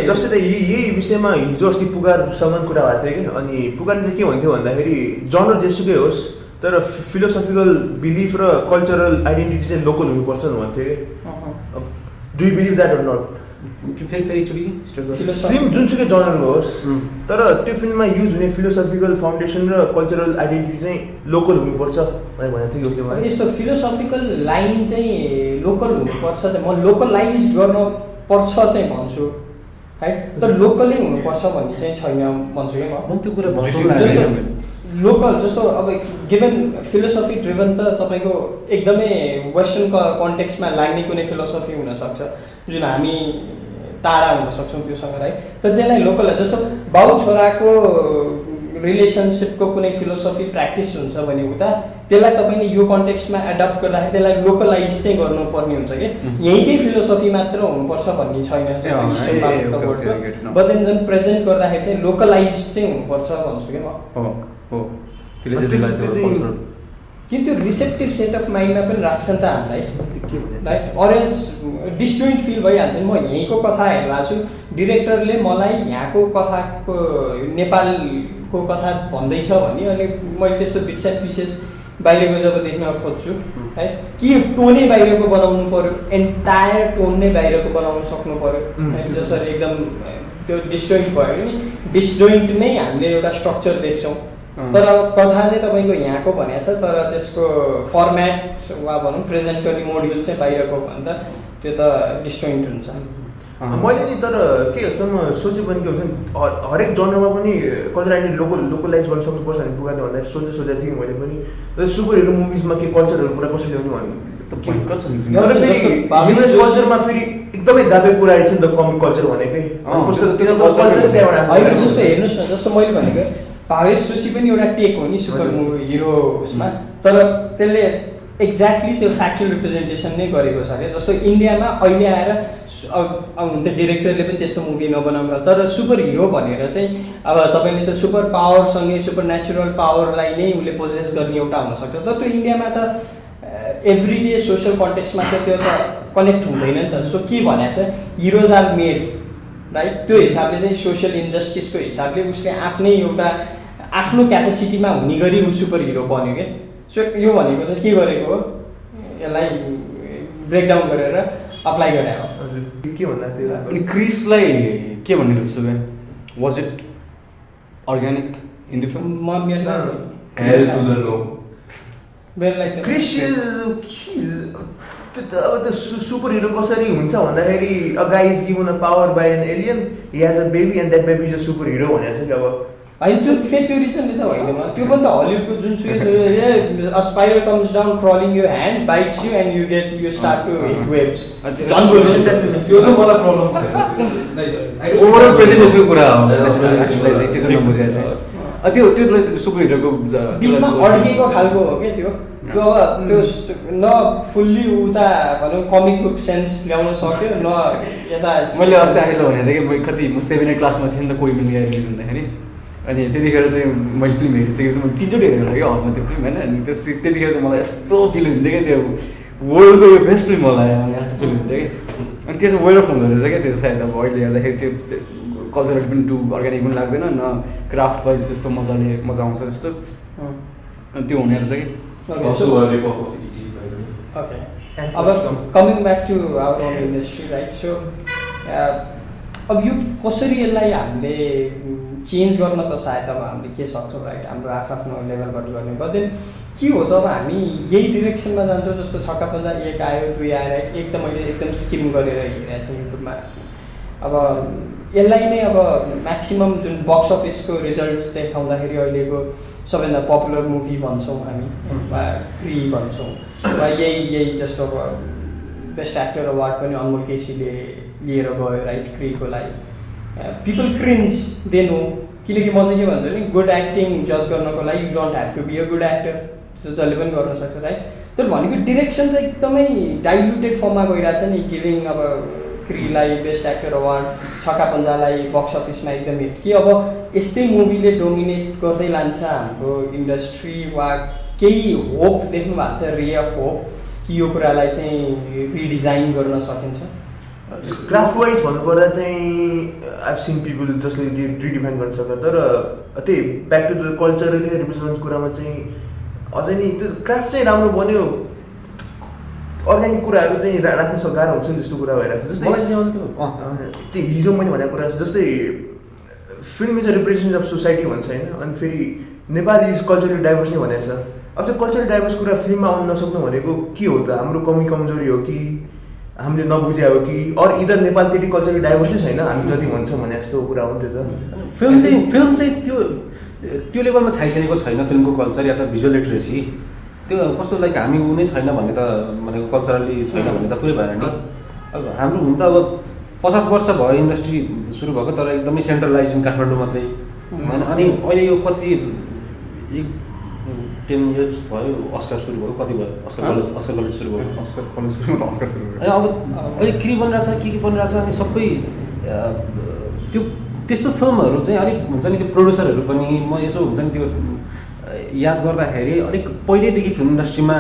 जस्तै त यही विषयमा हिजो अस्ति पुकारसँग कुरा भएको थियो कि, अनि पुकारले चाहिँ के भन्थ्यो भन्दाखेरि जनर जेसुकै होस् तर फिलोसफिकल बिलिफ र कल्चरल आइडेन्टिटी चाहिँ लोकल हुनुपर्छ भन्थ्यो कि। Do you believe that or not? Film जुनसुकै जनरको होस् तर त्यो फिल्ममा युज हुने फिलोसफिकल फाउन्डेसन र कल्चरल आइडेन्टिटी चाहिँ लोकल हुनुपर्छ भनेको थियो कि उसले। यस्तो फिलोसफिकल लाइन चाहिँ लोकल हुनुपर्छ, म लोकलाइज गर्न पर्छ चाहिँ भन्छु है, तर लोकलै हुनुपर्छ भन्ने चाहिँ छैन भन्छु कि म त्यो कुरा भन्छु। लोकल जस्तो अब गिभन फिलोसफी ड्रिभन त तपाईँको एकदमै वेस्टर्न कन्टेक्स्टमा लाग्ने कुनै फिलोसफी हुनसक्छ जुन हामी टाढा हुन सक्छौँ त्योसँग राइट, तर त्यसलाई लोकल जस्तो बाउ छोराको रिलेसनसिपको कुनै फिलोसफी प्र्याक्टिस हुन्छ भने उता त्यसलाई तपाईँले यो कन्टेक्स्टमा एडप्ट गर्दाखेरि त्यसलाई लोकलाइज चाहिँ गर्नुपर्ने हुन्छ कि यहीँकै फिलोसफी मात्र हुनुपर्छ भन्ने छैन। बट देन जुन प्रेजेन्ट गर्दाखेरि चाहिँ लोकलाइज चाहिँ हुनुपर्छ भन्छु कि म। कि त्यो रिसेप्टिभ सेट अफ माइन्डमा पनि राख्छ नि त हामीलाई राइट, अरेन्ज डिस्टोइन्ट फिल भइहाल्छ नि। म यहीँको कथा हेरिरहेको छु, डिरेक्टरले मलाई यहाँको कथाको नेपालको कथा भन्दैछ भने अनि मैले त्यस्तो बिट्स एन्ड पिसेस बाहिरको जब देख्न खोज्छु है, कि टोनै बाहिरको बनाउनु पऱ्यो, एन्टायर टोन नै बाहिरको बनाउनु सक्नु पऱ्यो है, जसरी एकदम त्यो डिस्टोइन्ट भयो नि, डिस्टोइन्ट नै हामीले एउटा स्ट्रक्चर देख्छौँ तर अब कथा चाहिँ तपाईँको यहाँको भनेको छ तर त्यसको फर्मेट वा भनौँ प्रेजेन्ट गर्ने मोड्युल चाहिँ बाहिरको भन्दा त्यो त डिस्टोइन्ट हुन्छ। मैले नि तर केसम्म सोचे पनि के हुन्छ हरेक जनरमा पनि कल्चर आइडेन्टिटी लोकलाइज गर्न सक्नुपर्छ भने पुगाले भन्दाखेरि सोचेको थिएँ मैले पनि। सुपर हिरो मुभिजमा के कल्चरहरू कुरा कसरी ल्याउने भन्नु तर फेरि युएस कल्चरमा फेरि एकदमै दाबेको कुरा रहेछ नि त कमिक कल्चर भनेकै जस्तो हेर्नुहोस् न, जस्तो मैले भनेको भावेश जोशी पनि एउटा टेक हो नि सुपर हिरो उसमा, तर त्यसले एक्ज्याक्टली त्यो फ्याक्चुअल रिप्रेजेन्टेसन नै गरेको छ क्या। जस्तो इन्डियामा अहिले आएर हुन त डिरेक्टरले पनि त्यस्तो मुभी नबनाउनु तर सुपर हिरो भनेर चाहिँ अब तपाईँले त सुपर पावरसँगै सुपर नेचुरल पावरलाई नै उसले पोजेस गर्ने एउटा हुनसक्छ, तर त्यो इन्डियामा त एभ्री डे सोसियल कन्टेक्स्टमा त त्यो त कनेक्ट हुँदैन नि त। सो के भनेको छ हिरोज आर मेड राइट त्यो हिसाबले चाहिँ सोसियल इन्जस्टिसको हिसाबले उसले आफ्नै एउटा आफ्नो क्यापेसिटीमा हुने गरी ऊ सुपर हिरो बन्यो क्या सो यो भनेको चाहिँ के गरेको हो यसलाई ब्रेकडाउन गरेर अप्लाई गरे हो हजुर के भन्दा थियो अनि क्रिसलाई के भन्ने जस्तो क्या was it organic in the film Hell to the no. Krrish अब त्यो सुपर हिरो कसरी हुन्छ भन्दाखेरि a guy is given a power by an alien he has a baby and that baby is a superhero भनेको छ कि अब होइन त्यो फेरि त्यो रिजनले त होइन त्यो पनि त हलिउडको जुनसुकै a spider comes down crawling यो hand bites you and you get you start to hit waves त्यो त मलाई प्रब्लम छैन ओभरअल प्रेजेन्टेसनको कुरा हो चित्र नबुझेको चाहिँ त्यो सुपर हिरोको बिचमा अड्किएको खालको हो क्या त्यो अब त्यो न फुल्ली उता भनौँ कमिक बुक सेन्स ल्याउन सक्यो न यता मैले अस्ति आएछ भनेर कि कति म 7-8 क्लासमा थिएँ नि त कोही मिल्ने रिलिज हुँदाखेरि अनि त्यतिखेर चाहिँ मैले फिल्म हेरिसकेको छु म 3चोटि हेरेको थिएँ कि हलमा त्यो फिल्म होइन अनि त्यतिखेर चाहिँ मलाई यस्तो फिल हुन्थ्यो क्या त्यो वर्ल्डको यो बेस्ट फिल्म होला अनि यस्तो फिल हुन्थ्यो कि अनि त्यो चाहिँ वेल अफ हुँदो रहेछ क्या त्यो सायद अब अहिले हेर्दाखेरि त्यो कल्चरल पनि टु अर्ग्यानिक पनि लाग्दैन न क्राफ्ट वाइज त्यस्तो मजा आउँछ जस्तो अनि त्यो हुने रहेछ कि Also a rip-off of E.T. by the way. Okay. अब coming back to our own industry right so अब यो कसरी यसलाई हामीले चेन्ज गर्न त सायद अब हामीले के सक्छौँ राइट हाम्रो आफ्नो लेभलबाट गर्ने बट देन के हो त अब हामी यही डिरेक्सनमा जान्छौँ जस्तो छक्का पन्जा 1 आयो 2 आयो राइट एकदम स्किम गरेर हिँडेको थिएँ युट्युबमा अब यसलाई नै अब म्याक्सिमम् जुन बक्स अफिसको रिजल्ट्स देखाउँदाखेरि अहिलेको सबैभन्दा पपुलर मुभी भन्छौँ हामी वा क्री भन्छौँ वा यही जस्तो अब बेस्ट एक्टर अवार्ड पनि अनमोल केसीले लिएर गयो राइट क्रीको लागि पिपल क्रिन्ज दे नो किनकि म चाहिँ के भन्छु नि गुड एक्टिङ जज गर्नको लागि you don't have to be a good actor त्यो जसले पनि गर्न सक्छ राइट तर भनेको डिरेक्सन चाहिँ एकदमै डाइल्युटेड फर्ममा गइरहेछ नि गिभिङ अब क्रीलाई बेस्ट एक्टर अवार्ड छक्का पन्जालाई बक्स अफिसमा एकदम हिट कि अब यस्तै मुभीले डोमिनेट गर्दै लान्छ हाम्रो इन्डस्ट्री वा केही होप देख्नु भएको छ रे अफ होप कि यो कुरालाई चाहिँ रिडिजाइन गर्न सकिन्छ क्राफ्ट वाइज भन्नुपर्दा चाहिँ आइभ सिन पिपल जसले रिडिफाइन गर्न सक्छ तर त्यही back to the culture represent कुरामा चाहिँ अझै नि त्यो क्राफ्ट चाहिँ राम्रो बन्यो अर्ग्यानिक कुराहरू चाहिँ राख्न गाह्रो हुन्छ नि जस्तो कुरा भइरहेको छ जस्तै त्यो हिजो मैले भनेको कुरा जस्तै film is a representation of society भन्छ होइन अनि फेरि नेपाल इज कल्चरली डाइभर्स नै भनेको छ अब त्यो कल्चरल डाइभर्स कुरा फिल्ममा आउनु नसक्नु भनेको के हो त हाम्रो कमजोरी हो कि हामीले नबुझे हो कि अरू इदर नेपाल त्यति कल्चरली डाइभर्सै छैन हामी जति भन्छौँ भने जस्तो कुरा हो त्यो त फिल्म चाहिँ त्यो लेभलमा छाइसकेको छैन फिल्मको कल्चर या त भिजुअल लिटरेसी त्यो कस्तो लाइक हामी ऊ नै छैन भन्ने त भनेको कल्चरली छैन भन्ने त पुरै भएन नि अब हाम्रो हुन त अब 50 वर्ष भयो इन्डस्ट्री सुरु भएको तर एकदमै सेन्ट्रलाइज इन काठमाडौँ मात्रै होइन अनि अहिले यो कति 10 इयर्स भयो अस्कर सुरु भयो कति भयो अस्कर कलेज सुरु भयो अस्कर कलेज सुरु त अस्कर सुरु भयो अब अहिले क्री बनिरहेछ के बनिरहेछ अनि सबै त्यो त्यस्तो फिल्महरू चाहिँ अलिक हुन्छ नि त्यो प्रोड्युसरहरू पनि म यसो हुन्छ नि त्यो याद गर्दाखेरि अलिक पहिल्यैदेखि फिल्म इन्डस्ट्रीमा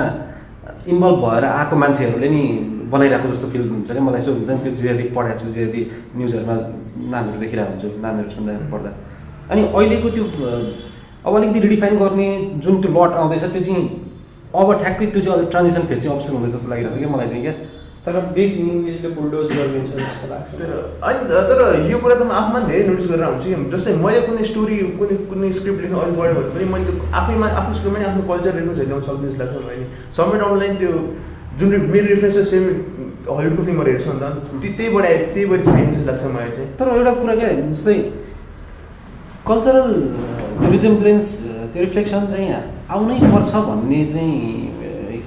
इन्भल्भ भएर आएको मान्छेहरूले नि बनाइरहेको जस्तो फिल हुन्छ क्या मलाई यसो हुन्छ नि त्यो जे पढाएको छु जे न्युजहरूमा नामहरू देखिरहेको हुन्छु नामहरू सुन्दा पढ्दा अनि अहिलेको त्यो अब अलिकति रिडिफाइन गर्ने जुन त्यो लट आउँदैछ त्यो चाहिँ अब ठ्याक्कै त्यो चाहिँ अलिक ट्रान्जिसन फेज चाहिँ अब सुरु हुँदैछ जस्तो लागिरहेको छ क्या मलाई चाहिँ क्या तर बिग मुभिजले बुलडोज गरिदिन्छ जस्तो लाग्छ तर यो कुरा त म आफूमा धेरै नोटिस गरेर हुन्छु कि जस्तै मैले कुनै स्टोरी कुनै स्क्रिप्ट लेख्नु अघि बढ्यो भने पनि मैले त्यो आफ्नो स्कुलमा नै आफ्नो कल्चर रेफरेन्स ल्याउन सक्दिनँ जस्तो लाग्छ मैले समेट अनलाइन त्यो जुन मेरो रेफरेन्स सेम हलिउडको फिल्महरू हेर्छु नि त त्यही भएर छैन जस्तो लाग्छ मलाई चाहिँ तर एउटा कुरा क्या जस्तै कल्चरल त्यो रिजेम्ब्लेन्स त्यो रिफ्लेक्सन चाहिँ आउनै पर्छ भन्ने चाहिँ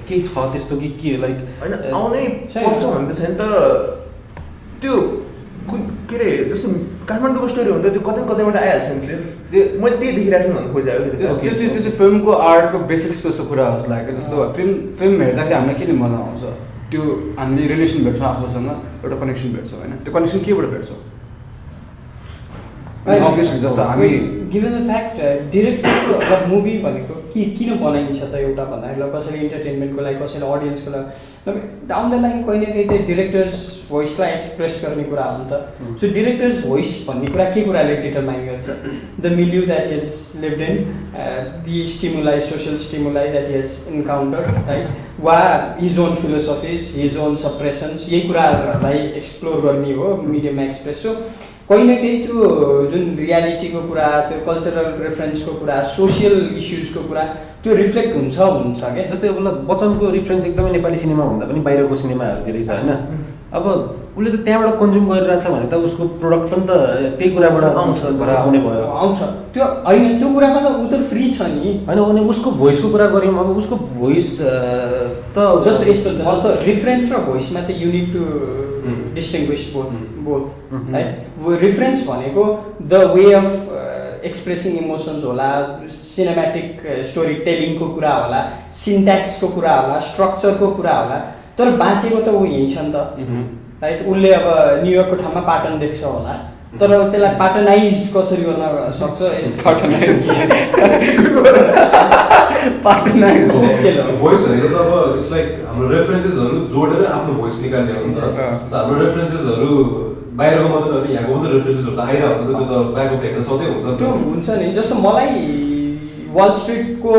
केही छ त्यस्तो कि के लाइक होइन आउनै पर्छ भन्ने त छैन तर त्यो के अरे जस्तो काठमाडौँको स्टोरी हो त त्यो कतैबाट आइहाल्छ नि त्यो मैले त्यही देखिरहेको छु भन्नु खोजेको त्यो चाहिँ फिल्मको आर्टको बेसिक्स जस्तो कुरा जस्तो लाग्यो जस्तो फिल्म हेर्दाखेरि हामीलाई के मजा आउँछ त्यो हामीले रिलेसन भेट्छौँ आफूसँग एउटा कनेक्सन भेट्छौँ होइन त्यो कनेक्सन केबाट भेट्छौँ अभियसली जस्तो हामी गिभन द फ्याक्ट डिरेक्टरको मुभी भनेको किन बनाइन्छ त एउटा भन्दाखेरि कसैले इन्टरटेनमेन्टको लागि कसैले अडियन्सको लागि डाउन द लाइन कहिले कहीँ त डिरेक्टर्स भोइसलाई एक्सप्रेस गर्ने कुरा हो नि त सो डिरेक्टर्स भोइस भन्ने कुरा के कुराले डिटरमाइन गर्छ the milieu that is lived in the stimuli social stimuli that is encountered right वा his own philosophies his own suppressions यही कुराहरूलाई एक्सप्लोर गर्ने हो मिडियममा एक्सप्रेस सो कहीँ न कहीँ त्यो जुन रियालिटीको कुरा त्यो कल्चरल रेफरेन्सको कुरा सोसियल इस्युजको कुरा त्यो रिफ्लेक्ट हुन्छ क्या जस्तै अब बच्चनको रिफरेन्स एकदमै नेपाली सिनेमा भन्दा पनि बाहिरको सिनेमाहरूतिरै छ होइन अब उसले त त्यहाँबाट कन्ज्युम गरिरहेछ भने त उसको प्रोडक्ट पनि त त्यही कुराबाट आउने भयो आउँछ त्यो होइन त्यो कुरामा त ऊ त फ्री छ नि होइन अनि उसको भोइसको कुरा गऱ्यौँ अब उसको भोइस त जस्तो यस्तो रिफरेन्स र भोइसमा त युनिट टु डिस्टिङ्ग्विस बोथ है रिफरेन्स भनेको the way of expressing emotions होला सिनेमेटिक स्टोरी टेलिङको कुरा होला सिन्ट्याक्सको कुरा होला स्ट्रक्चरको कुरा होला तर बाँचेको त ऊ यहीँ छ नि त राइट उसले अब न्युयोर्कको ठाउँमा पाटन देख्छ होला तर त्यसलाई पाटनाइज कसरी गर्न सक्छ पाटनाइज भोइस भनेको त अब इट्स लाइक हाम्रो रेफरेन्सेसहरू जोडेर आफ्नो भोइस निकाल्ने हो नि त हाम्रो रेफरेन्सेसहरू बाहिरको मात्रै होइन यहाँको मात्रै रेफरेन्सेसहरू त आइरहेको हुन्छ त्यो त ब्याक अफ हेड त सधैँ हुन्छ त्यो हुन्छ नि जस्तो मलाई वाल स्ट्रिटको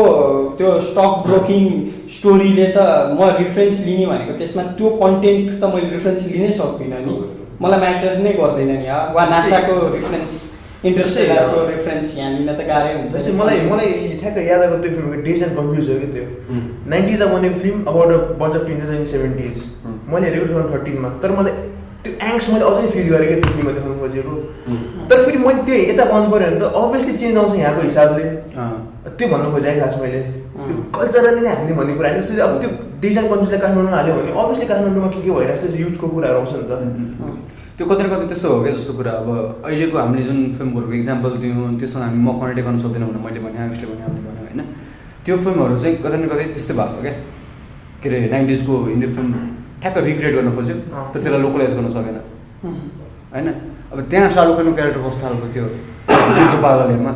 त्यो स्टक ब्रोकिङ स्टोरीले त म रिफरेन्स लिने भनेको त्यसमा त्यो कन्टेन्ट त मैले रिफरेन्स लिनै सक्दिनँ नि मलाई म्याटर नै गर्दैन नि वा नासाको रिफरेन्स इन्टरेस्टेडको रेफरेन्स यहाँ लिन त गाह्रै हुन्छ जस्तै मलाई ठ्याक्क याद आएको त्यो फिल्मको डेज एन्ड कन्फ्युज हो कि त्यो 90s बनेको film about a bunch of teenagers in 70s मैले हेरेको 2013 तर मलाई त्यो एङ्स मैले अझै फिल गरेँ कि त्यो फिल्ममा देखाउनु खोजेको तर फेरि मैले त्यो यता मन पऱ्यो भने त अभियसली चेन्ज आउँछ यहाँको हिसाबले त्यो भन्नु खोजेँ खास मैले कल्चरली नै हामीले भन्ने कुरा होइन अब त्यो डेज एन्ड कन्फ्युजलाई काठमाडौँमा हाल्यो भने अभियसली काठमाडौँमा के भइरहेको छ युथको कुराहरू आउँछ नि त त्यो कतै न कतै त्यस्तो हो क्या जस्तो कुरा अब अहिलेको हामीले जुन फिल्महरूको इक्जाम्पल दियौँ त्यसमा हामी म कनेक्ट गर्न सक्दैनौँ भनेर मैले भने आयुषले भने हामीले भन्यो होइन त्यो फिल्महरू चाहिँ कतै न कतै त्यस्तै भएको क्या के अरे 90s को हिन्दी फिल्म ठ्याक्क रिक्रिएट गर्न खोज्यो तर त्यसलाई लोकलाइज गर्न सकेन होइन अब त्यहाँ शाहरुख खानको क्यारेक्टर कस्तो खालको थियो त्यो पागलहरूमा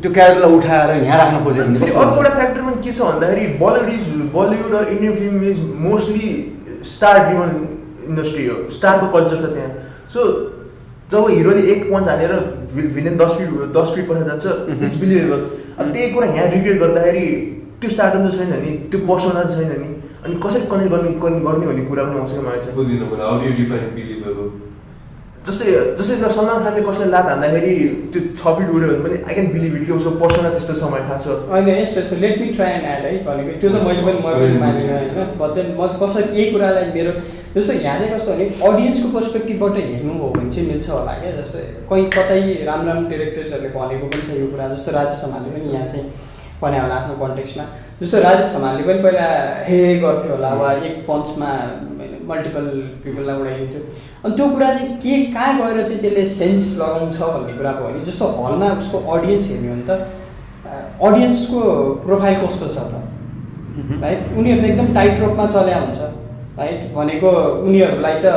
त्यो क्यारेक्टरलाई उठाएर यहाँ राख्न खोज्यो भने अर्को एउटा फ्याक्टरमा के छ भन्दाखेरि बलिउड र Indian film is mostly star driven industry हो स्टारको कल्चर छ त्यहाँ सो जब हिरोले एक पन्च हालेर भिलेन 10 फिट पछि जान्छ इट्स बिलिभेबल अब त्यही कुरा यहाँ रिक्रिएट गर्दाखेरि त्यो स्टार्टअप चाहिँ छैन नि त्यो पर्सोना चाहिँ छैन नि अनि कसरी कनेक्ट गर्ने भन्ने कुरा पनि आउँछ मलाई चाहिँ बुझिनु मलाई how do you define believable जस्तै सलमान खानले कसैलाई लात हान्दाखेरि त्यो 6 फिट उड्यो भने पनि आई क्यान बिलिभ इट कि उसको पर्सोना त्यस्तो समय थाहा छ होइन यस्तो let me try and add है भनेको त्यो त मैले पनि मानिनँ होइन बट म कसरी यही कुरालाई मेरो जस्तो यहाँ चाहिँ कस्तो भने अडियन्सको पर्सपेक्टिभबाट हेर्नुभयो भने चाहिँ मिल्छ होला क्या जस्तो कहीँ कतै राम्रो डिरेक्टर्सहरूले भनेको पनि छ यो कुरा जस्तो राजेश हमालले पनि यहाँ चाहिँ भने होला आफ्नो कन्टेक्स्टमा जस्तो राजेश हमालले पनि पहिला हे गर्थ्यो होला वा एक पन्चमा मल्टिपल पिपललाई उडाइदिन्थ्यो अनि त्यो कुरा चाहिँ के कहाँ गएर चाहिँ त्यसले सेन्स लगाउँछ भन्ने कुरा भयो भने जस्तो हलमा उसको अडियन्स हेर्ने हो भने त अडियन्सको प्रोफाइल कस्तो छ त राइट उनीहरू त एकदम टाइट रोपमा चल्या हुन्छ राइट भनेको उनीहरूलाई त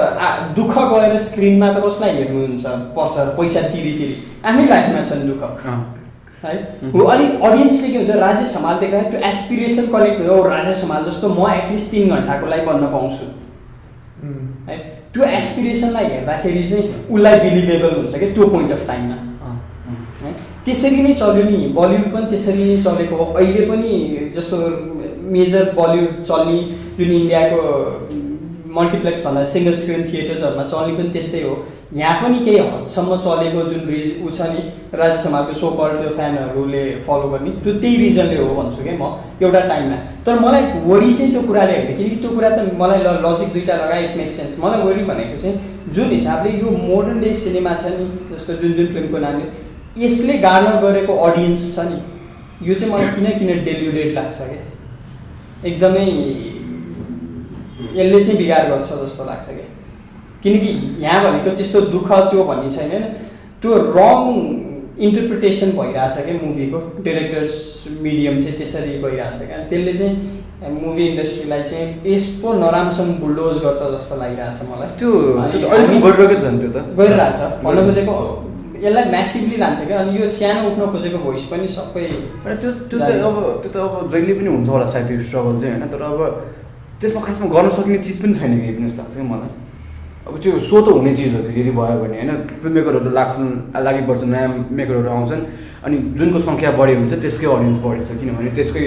दुःख गएर स्क्रिनमा त कसलाई हेर्नुहुन्छ पर्छ पैसा तिरी आफ्नै लाइफमा छन् दुःख राइट हो अनि अडियन्सले के हुन्छ राजेश हमाल देख्दा त्यो एस्पिरेसन कलेक्ट भयो राजेश हमाल जस्तो म एटलिस्ट 3 घन्टाको लागि बन्न पाउँछु है त्यो एस्पिरेसनलाई हेर्दाखेरि चाहिँ उसलाई बिलिभेबल हुन्छ क्या त्यो पोइन्ट अफ टाइममा है त्यसरी नै चल्यो नि बलिउड पनि त्यसरी नै चलेको हो अहिले पनि जस्तो मेजर बलिउड चल्ने जुन इन्डियाको मल्टिप्लेक्स भन्दा सिङ्गल स्क्रिन थिएटर्सहरूमा चल्ने पनि त्यस्तै हो यहाँ पनि केही हदसम्म चलेको जुन ऊ छ नि राजेश हमालको सोपर त्यो फ्यानहरूले फलो गर्ने त्यो त्यही रिजनले हो भन्छु क्या म एउटा टाइममा तर मलाई वरी चाहिँ त्यो कुराले हेर्ने किनकि त्यो कुरा त मलाई लजिक दुईवटा लगाए इट मेक सेन्स मलाई वरी भनेको चाहिँ जुन हिसाबले यो मोडर्न डे सिनेमा छ नि जस्तो जुन फिल्मको नामले यसले गार्नर गरेको अडियन्स छ नि यो चाहिँ मलाई किन डेल्युडेड लाग्छ क्या एकदमै यसले चाहिँ बिगार गर्छ जस्तो लाग्छ क्या किनकि यहाँ भनेको त्यस्तो दुःख त्यो भन्ने छैन होइन त्यो रङ इन्टरप्रिटेसन भइरहेछ क्या मुभीको डिरेक्टर्स मिडियम चाहिँ त्यसरी गइरहेछ क्या त्यसले चाहिँ मुभी इन्डस्ट्रीलाई चाहिँ यस्तो नराम्रोसँग बुलडोज गर्छ जस्तो लागिरहेछ मलाई त्यो अहिलेसम्म गरिरहेकै छ नि त्यो त गरिरहेछ भन्न खोजेको यसलाई म्यासिभली लान्छ क्या अनि यो सानो उठ्न खोजेको भोइस पनि सबै त्यो चाहिँ अब त्यो त अब जहिले पनि हुन्छ होला सायद त्यो स्ट्रगल चाहिँ होइन तर अब त्यसमा खासमा गर्न सकिने चिज पनि छैन केही पनि जस्तो लाग्छ क्या मलाई अब त्यो सो त हुने चिज हो त्यो यदि भयो भने होइन फिल्म मेकरहरू लागि पर्छ नयाँ मेकरहरू आउँछन् अनि जुनको सङ्ख्या बढी हुन्छ त्यसकै अडियन्स बढेछ किनभने त्यसकै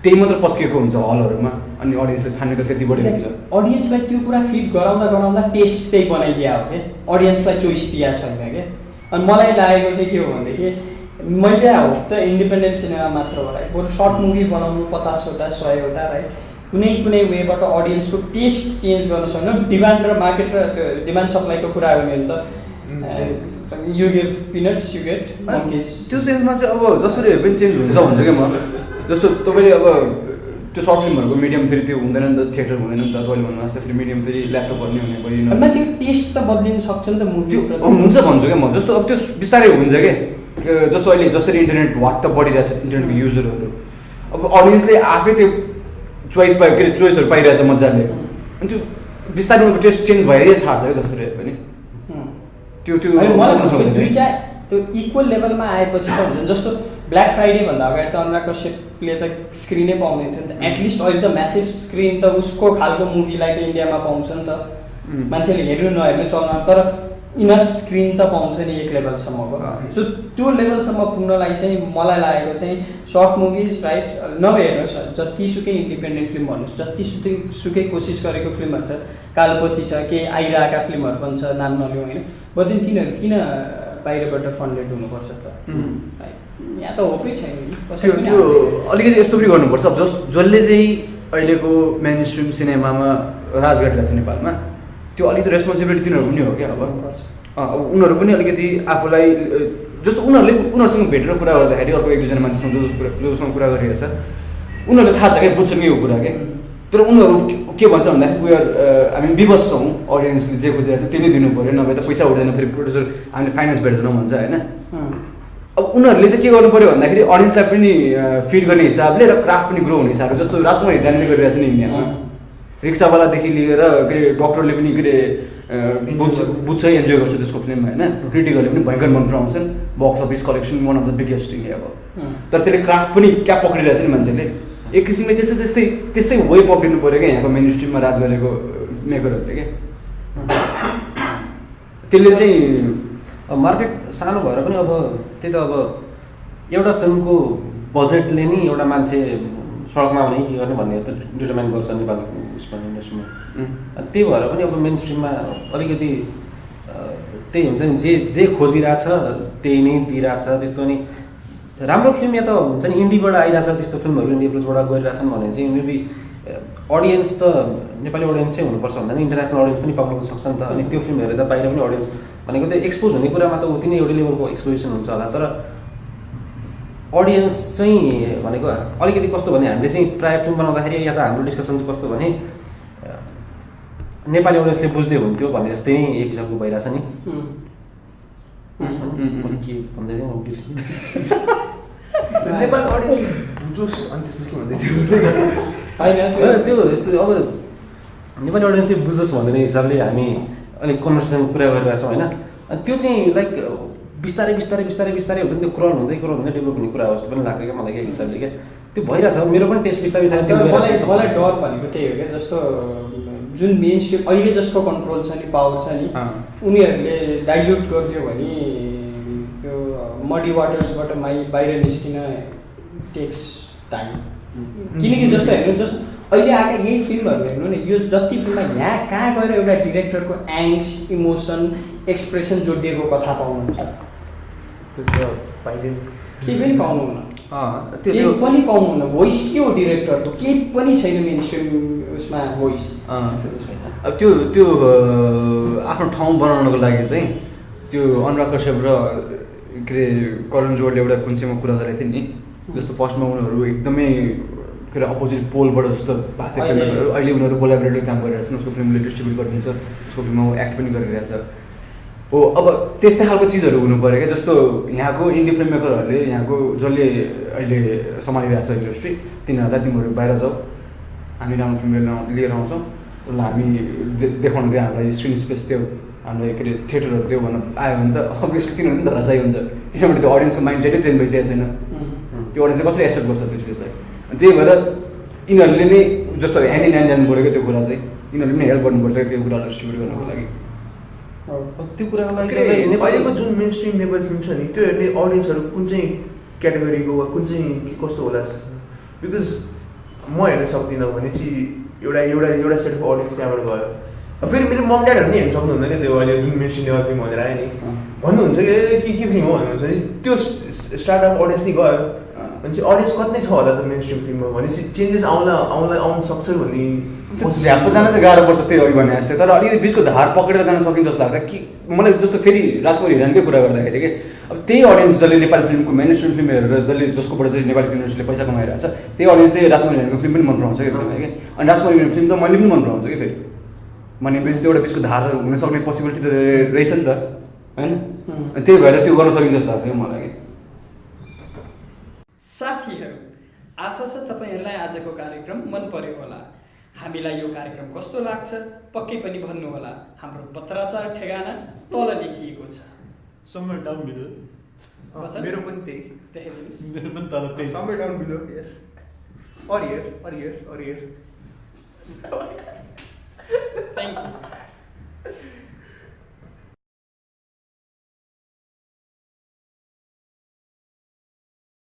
त्यही मात्र पस्केको हुन्छ हलहरूमा अनि अडियन्सले छान्ने त त्यति बढी हुन्छ अडियन्सलाई त्यो कुरा फिट गराउँदा टेस्ट त्यही बनाइदिया हो क्या अडियन्सलाई चोइस दिया छैन क्या अनि मलाई लागेको चाहिँ के हो भनेदेखि मैले हो त इन्डिपेन्डेन्ट सिनेमा मात्र हो राइट बरु सर्ट मुभी बनाउनु 50वटा 100वटा राइट कुनै वेबाट अडियन्सको टेस्ट चेन्ज गर्न सक्नु डिमान्ड र मार्केट र त्यो डिमान्ड सप्लाईको कुरा हो भने त you give peanuts you get monkeys त्यो सेन्समा चाहिँ अब जसरी पनि चेन्ज हुन्छ भन्छु क्या म जस्तो तपाईँले अब त्यो सर्ट फिल्महरूको मिडियम फेरि त्यो हुँदैन नि त थिएटर हुँदैन नि त तपाईँले भन्नु जस्तो फेरि मिडियम फेरि ल्यापटपहरू नै हुने भयो मान्छेको टेस्ट त बदलिन सक्छ नि त मुभी हुन्छ भन्छु क्या म जस्तो अब त्यो बिस्तारै हुन्छ क्या जस्तो अहिले जसरी इन्टरनेट वाट त बढिरहेको छ इन्टरनेटको युजरहरू अब अडियन्सले आफै त्यो चोइस पायो के अरे चोइसहरू पाइरहेछ मजाले अनि त्यो बिस्तारै उनीहरूको टेस्ट चेन्ज भइरहेको छाड्छ क्या जसरी पनि त्यो दुईटा त्यो इक्वल लेभलमा आएपछि त हुन्छ जस्तो ब्ल्याक फ्राइडे भन्दा अगाडि त अनुराग कश्यपले त स्क्रिनै पाउँदैन थियो नि त एटलिस्ट अहिले त म्यासिभ स्क्रिन त उसको खालको मुभीलाई त इन्डियामा पाउँछ नि त मान्छेले हेर्नु नहेर्नु चल्न तर इनफ स्क्रिन त पाउँछ नि एक लेभलसम्मको सो त्यो लेभलसम्म पुग्नलाई चाहिँ मलाई लागेको चाहिँ सर्ट मुभिज राइट नभेर्नुहोस् जतिसुकै इन्डिपेन्डेन्ट फिल्म भन्नुहोस् जतिसुकै कोसिस गरेको फिल्महरू छ कालोपोथी छ केही आइरहेका फिल्महरू पनि छ नाम नलिउँ होइन बदिन तिनीहरू किन बाहिरबाट फन्डेड हुनुपर्छ त यहाँ त होपै छैन त्यो अलिकति यस्तो पनि गर्नुपर्छ अब जसले चाहिँ अहिलेको मेन स्ट्रिम सिनेमामा राज गरिरहेको छ नेपालमा त्यो अलिकति रेस्पोन्सिबिलिटी तिनीहरू पनि हो क्या अब उनीहरू पनि अलिकति आफूलाई जस्तो उनीहरूसँग भेटेर कुरा गर्दाखेरि अर्को एक दुईजना मान्छेसँग जोसँग कुरा गरिरहेछ उनीहरूले थाहा छ क्या बुझ्छन् कि यो कुरा क्या तर उनीहरू के भन्छ भन्दाखेरि हामी विवश छौँ अडियन्सले जे खोजिरहेको छ त्यो नै दिनु पऱ्यो नभए त पैसा उठ्दैन फेरि प्रोड्युसर हामीले फाइनेन्स भेट्दैनौँ भन्छ होइन अब उनीहरूले चाहिँ के गर्नु पऱ्यो भन्दाखेरि अडियन्सलाई पनि फिड गर्ने हिसाबले र क्राफ्ट पनि ग्रो हुने हिसाबले जस्तो राजकुमार हिरानीले गरिरहेको छ नि इन्डियामा रिक्सावालादेखि लिएर के अरे डक्टरले पनि के अरे बुझ्छ इन्जोय गर्छ त्यसको फिल्ममा होइन क्रिटिकहरूले पनि भयङ्कर मन पराउँछन् box office collection one of the biggest इन्डियाको तर त्यसले क्राफ्ट पनि क्या पक्रिरहेछ नि मान्छेले एक किसिमले त्यस्तै वे पक्रिनु पऱ्यो क्या यहाँको मेन स्ट्रिममा राज गरेको मेकरहरूले क्या त्यसले चाहिँ मार्केट सानो भएर पनि अब त्यही त अब एउटा फिल्मको बजेटले नि एउटा मान्छे सडकमा आउने के गर्ने भन्ने जस्तो डिटर्माइन गर्छ नेपालको उसमा इन्डस्ट्रीमा त्यही भएर पनि अब मेन स्ट्रिममा अलिकति त्यही हुन्छ नि जे खोजिरहेछ त्यही नै दिइरहेछ त्यस्तो नि राम्रो फिल्म या त हुन्छ नि इन्डीबाट आइरहेछ त्यस्तो फिल्महरू इन्डी एप्रोचबाट गइरहेछन् भने चाहिँ मेबी अडियन्स त नेपाली अडियन्स चाहिँ हुनुपर्छ भन्दा नि इन्टरनेसनल अडियन्स पनि पाउनु सक्छ नि त अनि त्यो फिल्म हेरेर बाहिर पनि अडियन्स भनेको त्यो एक्सपोज हुने कुरामा त उति नै एउटै लेभलको एक्सपोजिसन हुन्छ होला तर अडियन्स चाहिँ भनेको अलिकति कस्तो भने हामीले चाहिँ प्रायः फिल्म बनाउँदाखेरि या त हाम्रो डिस्कसन चाहिँ कस्तो भने नेपाली अडियन्सले बुझ्दै हुन्थ्यो भन्ने जस्तै नै एक हिसाबको भइरहेछ नि के भन्दै थिएँ नेपाल अडियन्स बुझोस् अनि त्यसपछि के भन्दै थियो होइन त्यो यस्तो अब नेपाली अडियन्सले बुझोस् भन्ने हिसाबले हामी अलिक कन्भर्सेसन कुरा गरिरहेछौँ होइन अनि त्यो चाहिँ लाइक बिस्तारै हुन्छ नि त्यो क्रल हुँदै डेभलप हुने कुरा हो जस्तो पनि लाग्छ क्या मलाई क्या हिसाबले क्या त्यो भइरहेछ मेरो पनि टेस्ट बिस्तारै चेन्ज भइरहेछ मलाई डर भनेको त्यही हो क्या जस्तो जुन मेन स्ट्रिम अहिले जसको कन्ट्रोल छ नि पावर छ नि उनीहरूले डाइल्युट गरिदियो भने त्यो मडी वाटर्सबाट बाहिर निस्किन टेक्स टाइम किनकि जस्तो हेर्नु जस्तो अहिले आएका यही फिल्महरू हेर्नु नि यो जति फिल्ममा यहाँ कहाँ गएर एउटा डिरेक्टरको एङ्स इमोसन एक्सप्रेसन जोडिएको कथा पाउनुहुन्छ त्यो पाइँदैन केही पनि पाउनुहुन्न केही पनि पाउनुहुन्न भोइस के हो डिरेक्टरको केही पनि छैन मेन स्ट्रिम उसमा भोइस अब त्यो आफ्नो ठाउँ बनाउनको लागि चाहिँ त्यो अनुराग कश्यप र के अरे करण जोडले एउटा कुन चाहिँमा कुरा गरेको थियो नि जस्तो फर्स्टमा उनीहरू एकदमै के अरे अपोजिट पोलबाट जस्तो भएको थियो फिल्महरू अहिले उनीहरू कोलाबोरेटिभ काम गरिरहेको छन् उसको फिल्मले डिस्ट्रिब्युट गरिदिन्छ उसको फिल्ममा एक्ट पनि गरिरहेछ हो अब त्यस्तै खालको चिजहरू हुनु पऱ्यो क्या जस्तो यहाँको इन्डी फिल्म मेकरहरूले यहाँको जसले अहिले सम्हालिरहेको छ इन्डस्ट्री तिनीहरूलाई तिमीहरू बाहिर जाऊ हामी राम्रो फिल्म लिएर आउँछौँ उसलाई हामी देखाउनु दियो हामीलाई स्क्रिन स्पेस त्यो हाम्रो के अरे थिएटरहरू त्यो भन्न आयो भने त अभियसली तिनीहरू पनि धराशायी हुन्छ किनभने त्यो अडियन्सको माइन्ड सेटै चेन्ज भइसकेको छैन त्यो अडियन्सले कसरी एक्सेप्ट गर्छ त्यो चिजलाई त्यही भएर यिनीहरूले नै जस्तो ह्यान्ड इन ह्यान्ड जानु पऱ्यो क्या त्यो कुरा चाहिँ यिनीहरूले पनि हेल्प गर्नुपर्छ त्यो कुरालाई डिस्ट्रिब्युट गर्नको लागि त्यो कुराको लागि अहिलेको जुन मेन स्ट्रिम नेपाली फिल्म छ नि त्यो हेर्ने अडियन्सहरू कुन चाहिँ क्याटेगोरीको वा कुन चाहिँ के कस्तो होला बिकज म हेर्न सक्दिनँ भने चाहिँ एउटा एउटा एउटा सेट अफ अडियन्स त्यहाँबाट गयो फेरि मेरो मम ड्याडहरू नि हेर्न सक्नुहुन्न क्या त्यो अहिले जुन मेन स्ट्रिम नेपाली फिल्म भनेर आयो नि भन्नुहुन्छ कि के फिल्म हो भन्नुहुन्छ त्यो स्टार्ट अफ अडियन्स नि गयो भनेपछि अडियन्स कति छ होला त मेन स्ट्रिम फिल्ममा भनेपछि चेन्जेस आउन सक्छ भन्ने झ्याप्पो जान चाहिँ गाह्रो पर्छ त्यही अघि भने जस्तै तर अलिकति बिचको धार पक्रेर जान सकिन्छ जस्तो लाग्छ कि मलाई जस्तो फेरि राजकुमार हिरानीकै कुरा गर्दाखेरि कि अब त्यही अडियन्स जसले नेपाली फिल्मको मेन स्ट्रिम फिल्म हेरेर जसले जसकोबाट चाहिँ नेपाली फिल्म इन्डस्ट्रीले पैसा कमाइरहेको छ त्यही अडियन्सले राजकुमार हिरानीको फिल्म पनि मन पराउँछ कि अनि राजकुमार हिरानी फिल्म त मैले पनि मन पराउँछु कि फेरि भनेपछि त्यो एउटा बिचको धार हुन सक्ने पोसिबिलिटी त रहेछ नि त होइन त्यही भएर त्यो गर्न सकिन्छ जस्तो लाग्छ कि मलाई कि साथीहरू आशा छ तपाईँहरूलाई आजको कार्यक्रम मन पर्यो होला हामीलाई यो कार्यक्रम कस्तो लाग्छ पक्कै पनि भन्नुहोला हाम्रो पत्राचार ठेगाना तल लेखिएको छ somewhere down below मेरो पनि त्यही देखाइदिनुहोस् मेरो पनि तल त्यही somewhere down below or here thank you